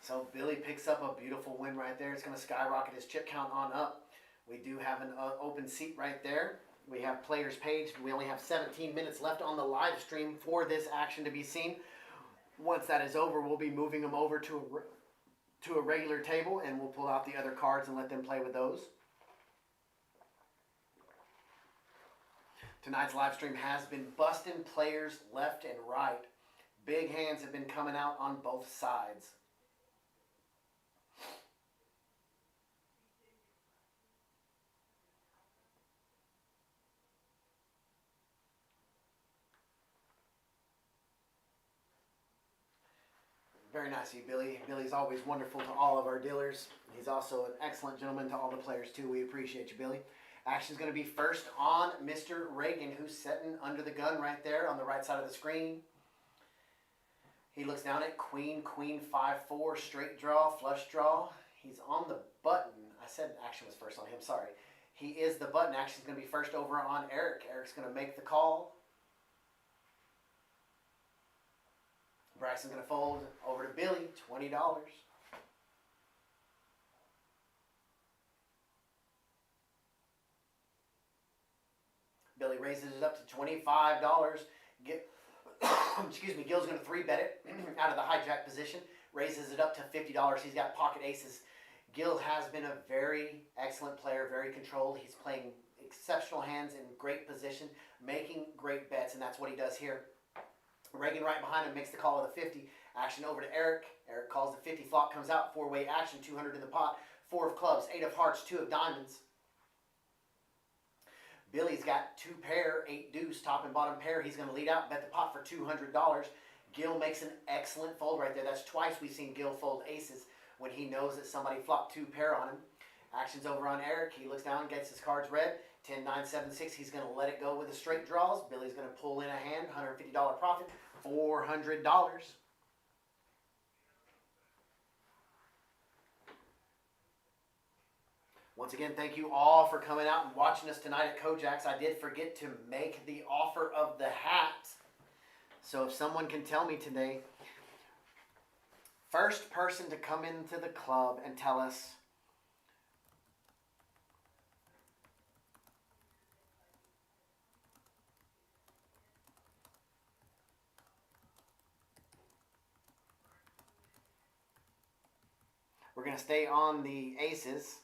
So Billy picks up a beautiful win right there. It's going to skyrocket his chip count on up. We do have an open seat right there. We have players page. We only have 17 minutes left on the live stream for this action to be seen. Once that is over, we'll be moving them over to a regular table, and we'll pull out the other cards and let them play with those. Tonight's live stream has been busting players left and right. Big hands have been coming out on both sides. Very nice of you, Billy. Billy's always wonderful to all of our dealers. He's also an excellent gentleman to all the players, too. We appreciate you, Billy. Action's going to be first on Mr. Reagan, who's sitting under the gun right there on the right side of the screen. He looks down at Queen, Queen 5-4, straight draw, flush draw. He's on the button. I said action was first on him, sorry. He is the button. Action's going to be first over on Eric. Eric's going to make the call. Braxton's going to fold over to Billy, $20. Billy raises it up to $25. Excuse me, Gil's going to 3-bet it out of the hijack position. Raises it up to $50. He's got pocket aces. Gil has been a very excellent player, very controlled. He's playing exceptional hands in great position, making great bets, and that's what he does here. Reagan right behind him makes the call of the 50. Action over to Eric. Eric calls the 50. Flop comes out. 4-way action. 200 in the pot. 4 of clubs. 8 of hearts. 2 of diamonds. Billy's got 2 pair. 8 deuce. Top and bottom pair. He's going to lead out. Bet the pot for $200. Gil makes an excellent fold right there. That's twice we've seen Gil fold aces when he knows that somebody flopped 2 pair on him. Action's over on Eric. He looks down, gets his cards read. 10, 9, 7, 6. He's going to let it go with the straight draws. Billy's going to pull in a hand. $150 profit. $400. Once again, thank you all for coming out and watching us tonight at Kojak's. I did forget to make the offer of the hat. So if someone can tell me today, first person to come into the club and tell us we're going to stay on the aces.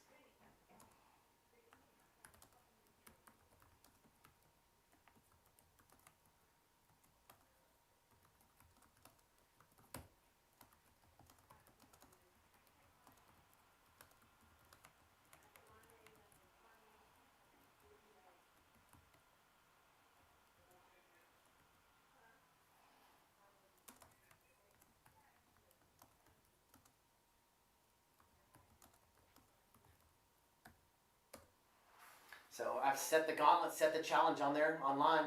So I've set the gauntlet, set the challenge on there online.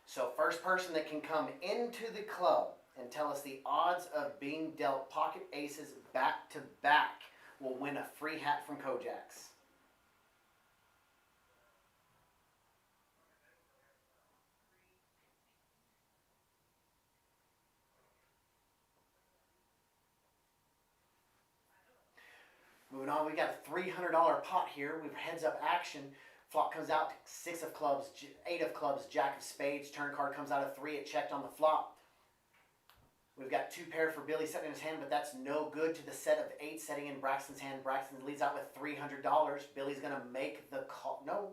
So first person that can come into the club and tell us the odds of being dealt pocket aces back to back will win a free hat from Kojak's. Moving on, we got a $300 pot here. We've heads up action. Flop comes out, 6 of clubs, 8 of clubs, jack of spades. Turn card comes out of 3. It checked on the flop. We've got 2 pair for Billy setting in his hand, but that's no good to the set of 8 setting in Braxton's hand. Braxton leads out with $300. Billy's going to make the call. No.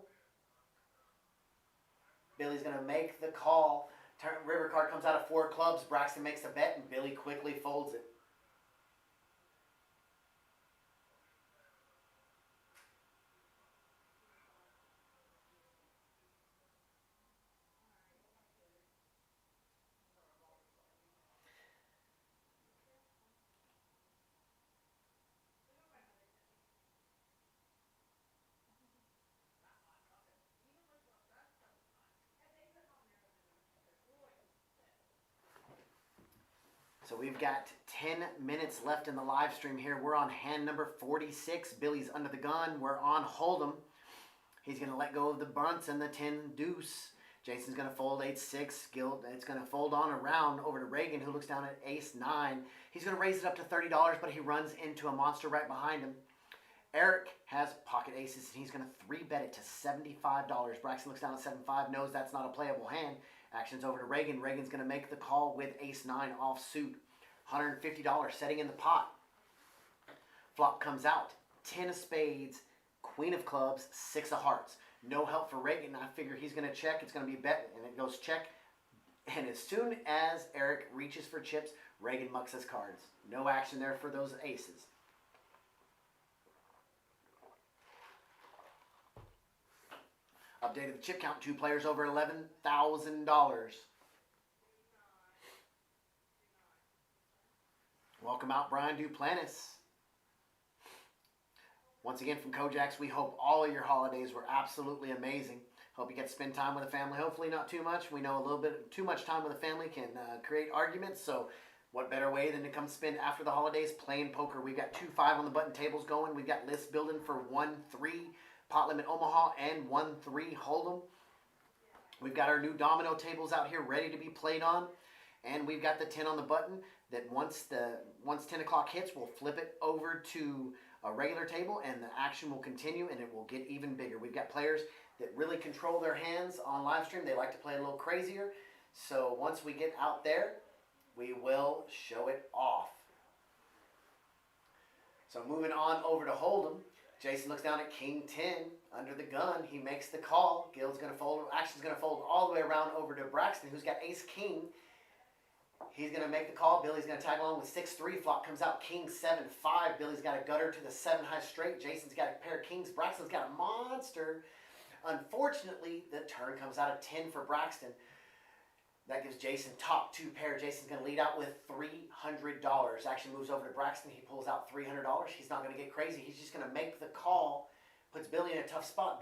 Billy's going to make the call. River card comes out of 4 clubs. Braxton makes a bet, and Billy quickly folds it. So we've got 10 minutes left in the live stream here. We're on hand number 46. Billy's under the gun. We're on Hold'em. He's going to let go of the bunts and the 10 deuce. Jason's going to fold 8-6. It's going to fold on around over to Reagan, who looks down at ace-9. He's going to raise it up to $30, but he runs into a monster right behind him. Eric has pocket aces, and he's going to 3-bet it to $75. Braxton looks down at 7-5, knows that's not a playable hand. Action's over to Reagan. Reagan's going to make the call with ace-9 offsuit. $150 setting in the pot. Flop comes out. 10 of spades, queen of clubs, 6 of hearts. No help for Reagan. I figure he's going to check. It's going to be bet, and it goes check. And as soon as Eric reaches for chips, Reagan mucks his cards. No action there for those aces. Updated the chip count. 2 players over $11,000. Welcome out, Brian Duplantis. Once again from Kojaks, we hope all of your holidays were absolutely amazing. Hope you get to spend time with the family. Hopefully not too much. We know a little bit too much time with the family can create arguments. So what better way than to come spend after the holidays playing poker. We've got 2 5 on the button tables going. We've got lists building for 1-3 pot limit Omaha and 1-3 Hold'em. We've got our new domino tables out here ready to be played on. And we've got the 10 on the button that once 10 o'clock hits, we'll flip it over to a regular table and the action will continue and it will get even bigger. We've got players that really control their hands on live stream. They like to play a little crazier. So once we get out there, we will show it off. So moving on over to Hold'em. Jason looks down at King 10 under the gun. He makes the call. Gil's going to fold. Action's going to fold all the way around over to Braxton, who's got Ace King. He's going to make the call. Billy's going to tag along with 6-3. Flop comes out King 7-5. Billy's got a gutter to the 7 high straight. Jason's got a pair of kings. Braxton's got a monster. Unfortunately, the turn comes out of 10 for Braxton. That gives Jason top 2 pair. Jason's going to lead out with $300. Action moves over to Braxton. He pulls out $300. He's not going to get crazy. He's just going to make the call. Puts Billy in a tough spot.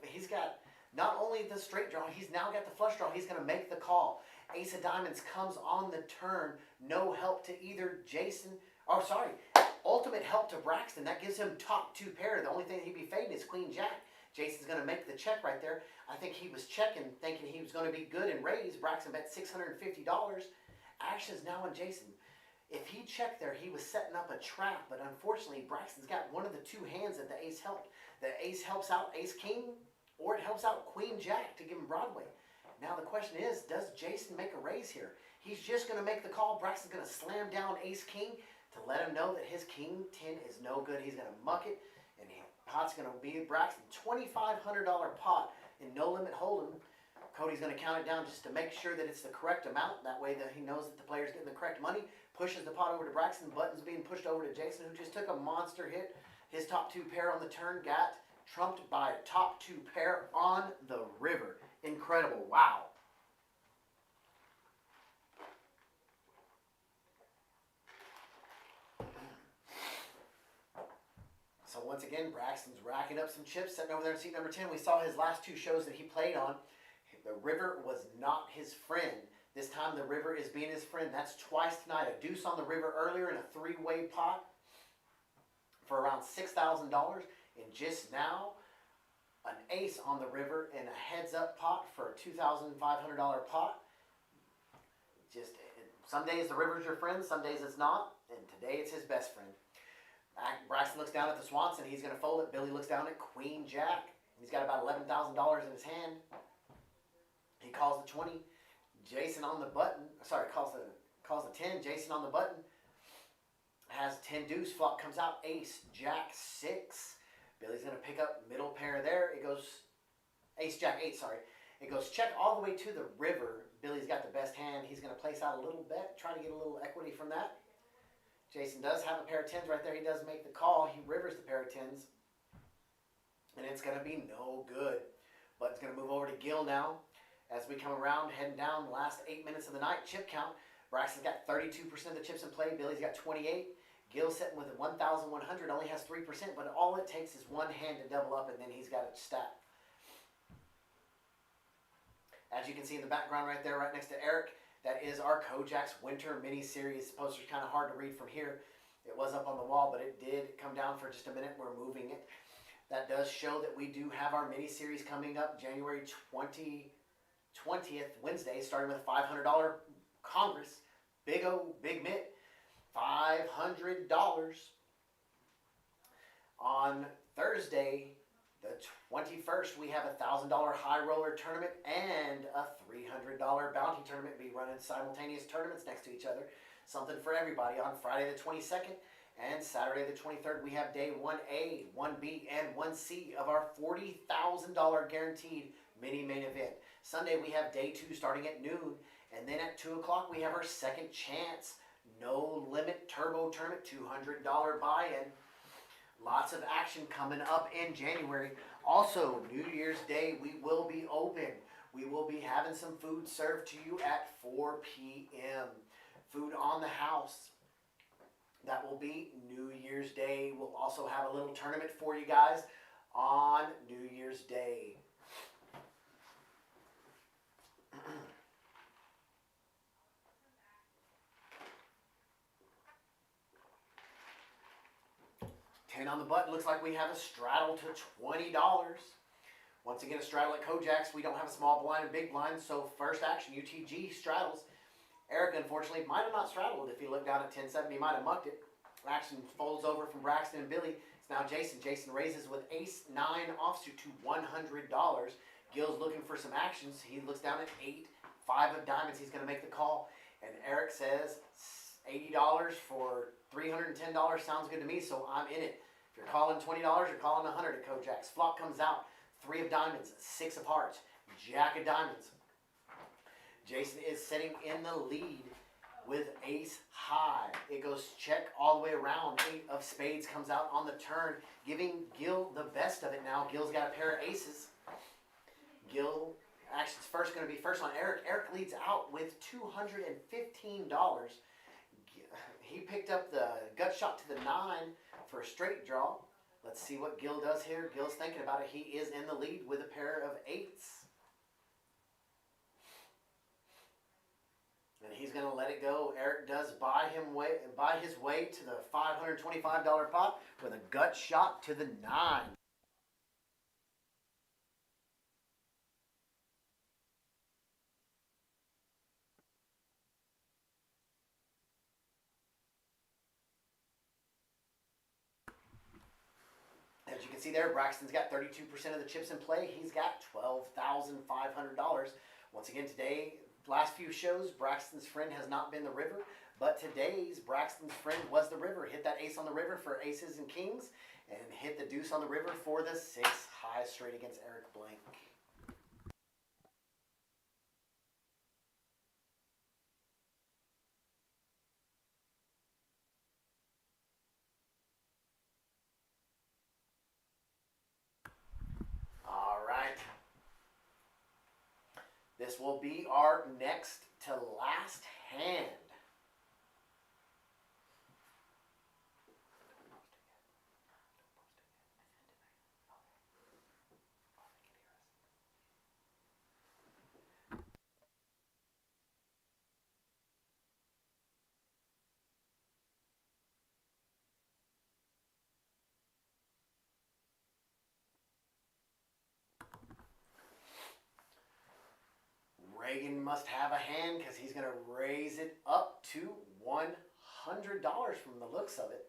He's got not only the straight draw, he's now got the flush draw. He's going to make the call. Ace of diamonds comes on the turn. No help to either Jason. Oh, sorry. Ultimate help to Braxton. That gives him top 2 pair. The only thing he'd be fading is Queen Jack. Jason's going to make the check right there. I think he was checking, thinking he was going to be good and raise. Braxton bet $650. Action's now on Jason. If he checked there, he was setting up a trap. But unfortunately, Braxton's got one of the 2 hands that the ace helped. The ace helps out Ace King, or it helps out Queen Jack to give him Broadway. Now the question is, does Jason make a raise here? He's just going to make the call. Braxton's going to slam down Ace King to let him know that his King 10 is no good. He's going to muck it, and the pot's going to be Braxton. $2,500 pot in No Limit Hold'em. Cody's going to count it down just to make sure that it's the correct amount. That way that he knows that the player's getting the correct money. Pushes the pot over to Braxton. Button's being pushed over to Jason, who just took a monster hit. His top 2 pair on the turn got trumped by a top 2 pair on the river. Incredible. Wow. So once again, Braxton's racking up some chips, sitting over there in seat number 10. We saw his last 2 shows that he played on. The river was not his friend. This time the river is being his friend. That's twice tonight. A deuce on the river earlier in a 3-way pot for around $6,000. And just now, an ace on the river in a heads-up pot for a $2,500 pot. Some days the river's your friend, some days it's not, and today it's his best friend. Braxton looks down at the Swanson. He's going to fold it. Billy looks down at Queen Jack. He's got about $11,000 in his hand. He calls the 20. Jason on the button. Sorry, calls the 10. Jason on the button has 10 deuce. Flop comes out Ace Jack 6. Billy's going to pick up middle pair there. It goes Ace Jack 8, sorry. It goes check all the way to the river. Billy's got the best hand. He's going to place out a little bet, try to get a little equity from that. Jason does have a pair of 10s right there. He does make the call. He rivers the pair of 10s. And it's going to be no good. But it's going to move over to Gil now. As we come around, heading down the last 8 minutes of the night, chip count. Braxton's got 32% of the chips in play. Billy's got 28. Gil's sitting with 1,100, only has 3%, but all it takes is one hand to double up, and then he's got it stacked. As you can see in the background right there, right next to Eric, that is our Kojaks Winter Mini-Series. The poster's kind of hard to read from here. It was up on the wall, but it did come down for just a minute. We're moving it. That does show that we do have our mini-series coming up January 20th, Wednesday, starting with a $500 Congress. Big mitt. $500. On Thursday, the 21st, we have a $1,000 high roller tournament and a $300 bounty tournament. Be running simultaneous tournaments next to each other. Something for everybody. On Friday the 22nd and Saturday the 23rd, we have day 1A, 1B, and 1C of our $40,000 guaranteed mini main event. Sunday, we have day 2 starting at noon. And then at 2 o'clock, we have our second chance No Limit Turbo Tournament, $200 buy-in. Lots of action coming up in January. Also, New Year's Day, we will be open. We will be having some food served to you at 4 p.m. Food on the house. That will be New Year's Day. We'll also have a little tournament for you guys on New Year's Day. $10 on the button. Looks like we have a straddle to $20. Once again, a straddle at Kojak's. We don't have a small blind and big blind, so first action, UTG straddles. Eric, unfortunately, might have not straddled. If he looked down at 10-7, he might have mucked it. Action folds over from Braxton and Billy. It's now Jason. Jason raises with ace-9 offsuit to $100. Gil's looking for some actions. He looks down at 8-5 of diamonds. He's going to make the call. And Eric says $80 for $310 sounds good to me, so I'm in it. If you're calling $20, you're calling $100 at Kojak's. Flop comes out. 3 of diamonds, 6 of hearts, jack of diamonds. Jason is sitting in the lead with ace high. It goes check all the way around. 8 of spades comes out on the turn, giving Gil the best of it now. Gil's got a pair of aces. Gil, action's first going to be first on Eric. Eric leads out with $215. He picked up the gut shot to the 9 for a straight draw. Let's see what Gil does here. Gil's thinking about it. He is in the lead with a pair of 8s. And he's going to let it go. Eric does buy his way to the $525 pot with a gut shot to the 9. As you can see there, Braxton's got 32% of the chips in play. He's got $12,500. Once again today, last few shows, Braxton's friend has not been the river, but today's Braxton's friend was the river. Hit that ace on the river for aces and kings, and hit the deuce on the river for the 6 high straight against Eric Blank. All right. This will be our next to last hand. Reagan must have a hand because he's going to raise it up to $100 from the looks of it.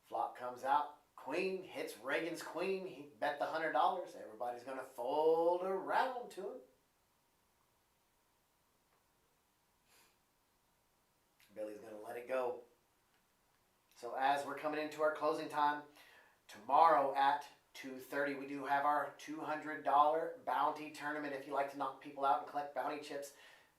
Flop comes out. Queen hits Reagan's queen. He bet the $100. Everybody's going to fold around to him. Billy's going to let it go. So as we're coming into our closing time, tomorrow at 2:30, we do have our $200 bounty tournament. If you like to knock people out and collect bounty chips,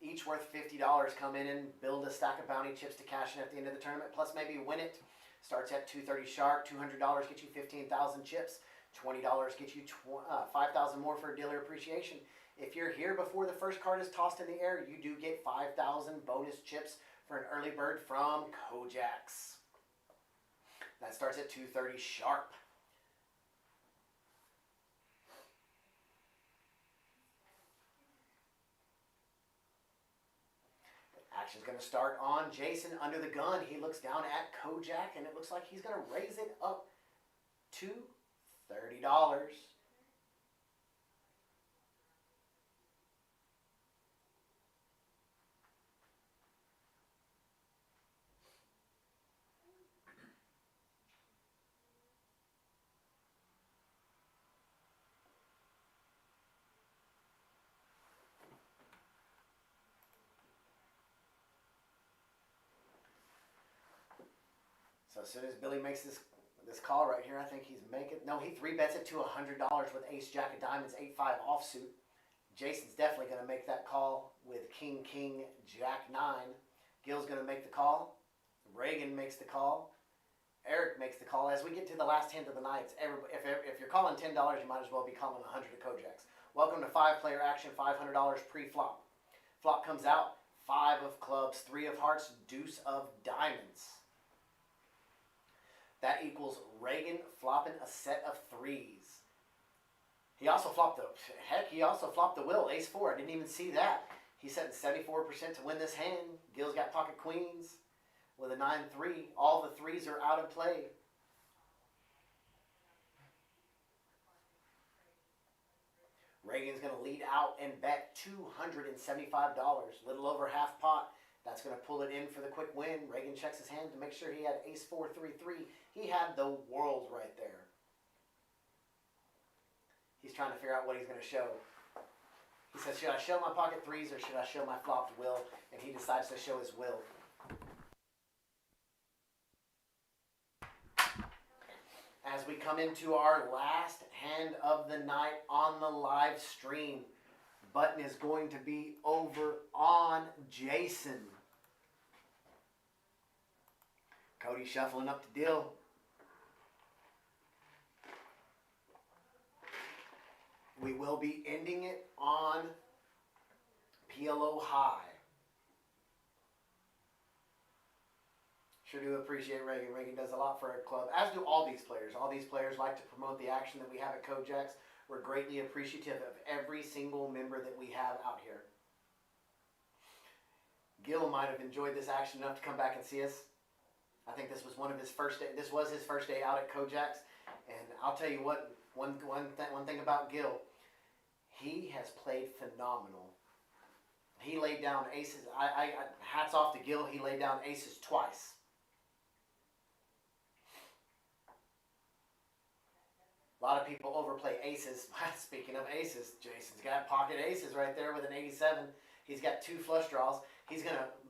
each worth $50, come in and build a stack of bounty chips to cash in at the end of the tournament, plus maybe win it. Starts at 2:30 sharp. $200 gets you 15,000 chips. $20 gets you 5,000 more for dealer appreciation. If you're here before the first card is tossed in the air, you do get 5,000 bonus chips for an early bird from Kojak's. That starts at 2:30 sharp. Action's going to start on Jason under the gun. He looks down at Kojak, and it looks like he's going to raise it up to $30. So as soon as Billy makes this call right here, I think he's making, no, he 3-bets it to $100 with ace jack of diamonds, 8-5 offsuit. Jason's definitely going to make that call with king, king, jack 9. Gil's going to make the call. Reagan makes the call. Eric makes the call. As we get to the last hand of the night, if you're calling $10, you might as well be calling 100 at Kojak's. Welcome to 5-player action, $500 pre-flop. Flop comes out, 5 of clubs, 3 of hearts, deuce of diamonds. That equals Reagan flopping a set of 3s. He also flopped the will, ace 4. I didn't even see that. He's setting 74% to win this hand. Gil's got pocket queens with a 9-3. All the 3s are out of play. Reagan's going to lead out and bet $275, little over half pot. That's going to pull it in for the quick win. Reagan checks his hand to make sure he had ace 4, 3, 3. He had the world right there. He's trying to figure out what he's going to show. He says, should I show my pocket 3s or should I show my flopped will? And he decides to show his will. As we come into our last hand of the night on the live stream, button is going to be over on Jason. Cody shuffling up the deal. We will be ending it on PLO high. Sure do appreciate Reagan. Reagan does a lot for our club, as do all these players. All these players like to promote the action that we have at Kojaks. We're greatly appreciative of every single member that we have out here. Gil might have enjoyed this action enough to come back and see us. I think this was one of his first day. This was his first day out at Kojaks, and I'll tell you what. One thing about Gil, he has played phenomenal. He laid down aces. Hats off to Gil. He laid down aces twice. A lot of people overplay aces. Speaking of aces, Jason's got pocket aces right there with an 87. He's got 2 flush draws.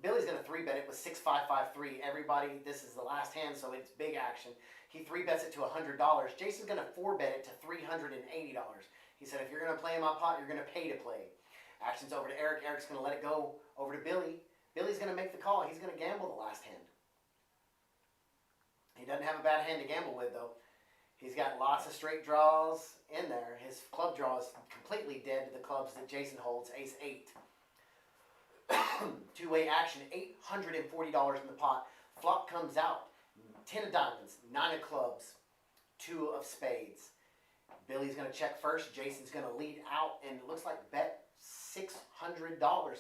Billy's gonna 3-bet it with 6-5-5-3. Everybody, this is the last hand, so it's big action. He 3-bets it to $100. Jason's gonna 4-bet it to $380. He said, if you're gonna play in my pot, you're gonna pay to play. Action's over to Eric. Eric's gonna let it go over to Billy. Billy's gonna make the call. He's gonna gamble the last hand. He doesn't have a bad hand to gamble with though. He's got lots of straight draws in there. His club draw is completely dead to the clubs that Jason holds, ace 8. Two-way action, $840 in the pot. Flop comes out, 10 of diamonds, 9 of clubs, 2 of spades. Billy's going to check first. Jason's going to lead out, and it looks like bet $600,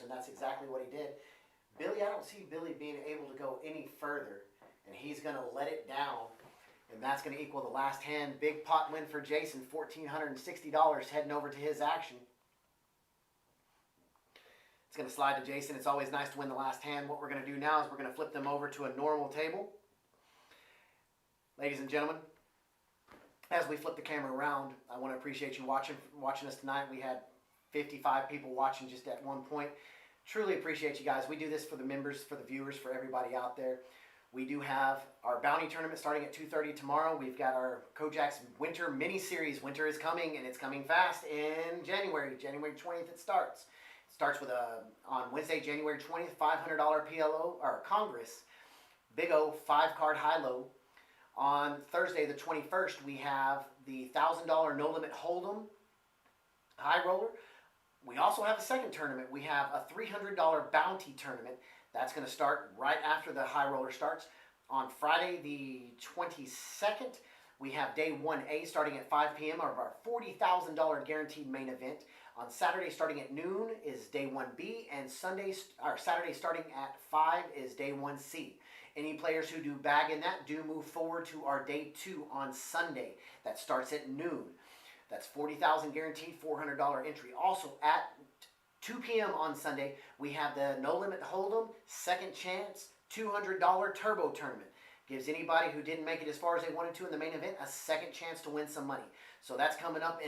and that's exactly what he did. Billy, I don't see Billy being able to go any further, and he's going to let it down, and that's going to equal the last hand. Big pot win for Jason, $1,460 heading over to his action. It's going to slide to Jason. It's always nice to win the last hand. What we're going to do now is we're going to flip them over to a normal table. Ladies and gentlemen, as we flip the camera around, I want to appreciate you watching us tonight. We had 55 people watching just at one point. Truly appreciate you guys. We do this for the members, for the viewers, for everybody out there. We do have our bounty tournament starting at 2:30 tomorrow. We've got our Kojaks Winter mini-series. Winter is coming, and it's coming fast in January. January 20th it starts. It starts with on Wednesday, January 20th, $500 PLO, or Congress. Big O, 5-card high-low. On Thursday, the 21st, we have the $1,000 No-Limit Hold'em high roller. We also have a second tournament. We have a $300 bounty tournament. That's going to start right after the high roller starts. On Friday, the 22nd, we have day 1A starting at 5 p.m. of our $40,000 guaranteed main event. On Saturday, starting at noon, is day 1B, and Saturday starting at 5 is day 1C. Any players who do bag in that do move forward to our day 2 on Sunday. That starts at noon. That's $40,000 guaranteed, $400 entry. Also at 2 p.m. on Sunday, we have the No Limit Hold'em Second Chance $200 Turbo Tournament. Gives anybody who didn't make it as far as they wanted to in the main event a second chance to win some money. So that's coming up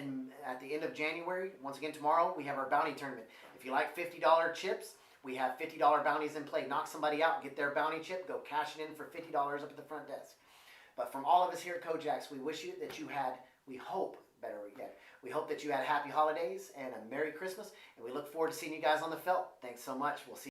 at the end of January. Once again, tomorrow we have our bounty tournament. If you like $50 chips, we have $50 bounties in play. Knock somebody out, get their bounty chip, go cash it in for $50 up at the front desk. But from all of us here at Kojaks, we wish you that you had, we hope that you had happy holidays and a Merry Christmas, and we look forward to seeing you guys on the felt. Thanks so much. We'll see you.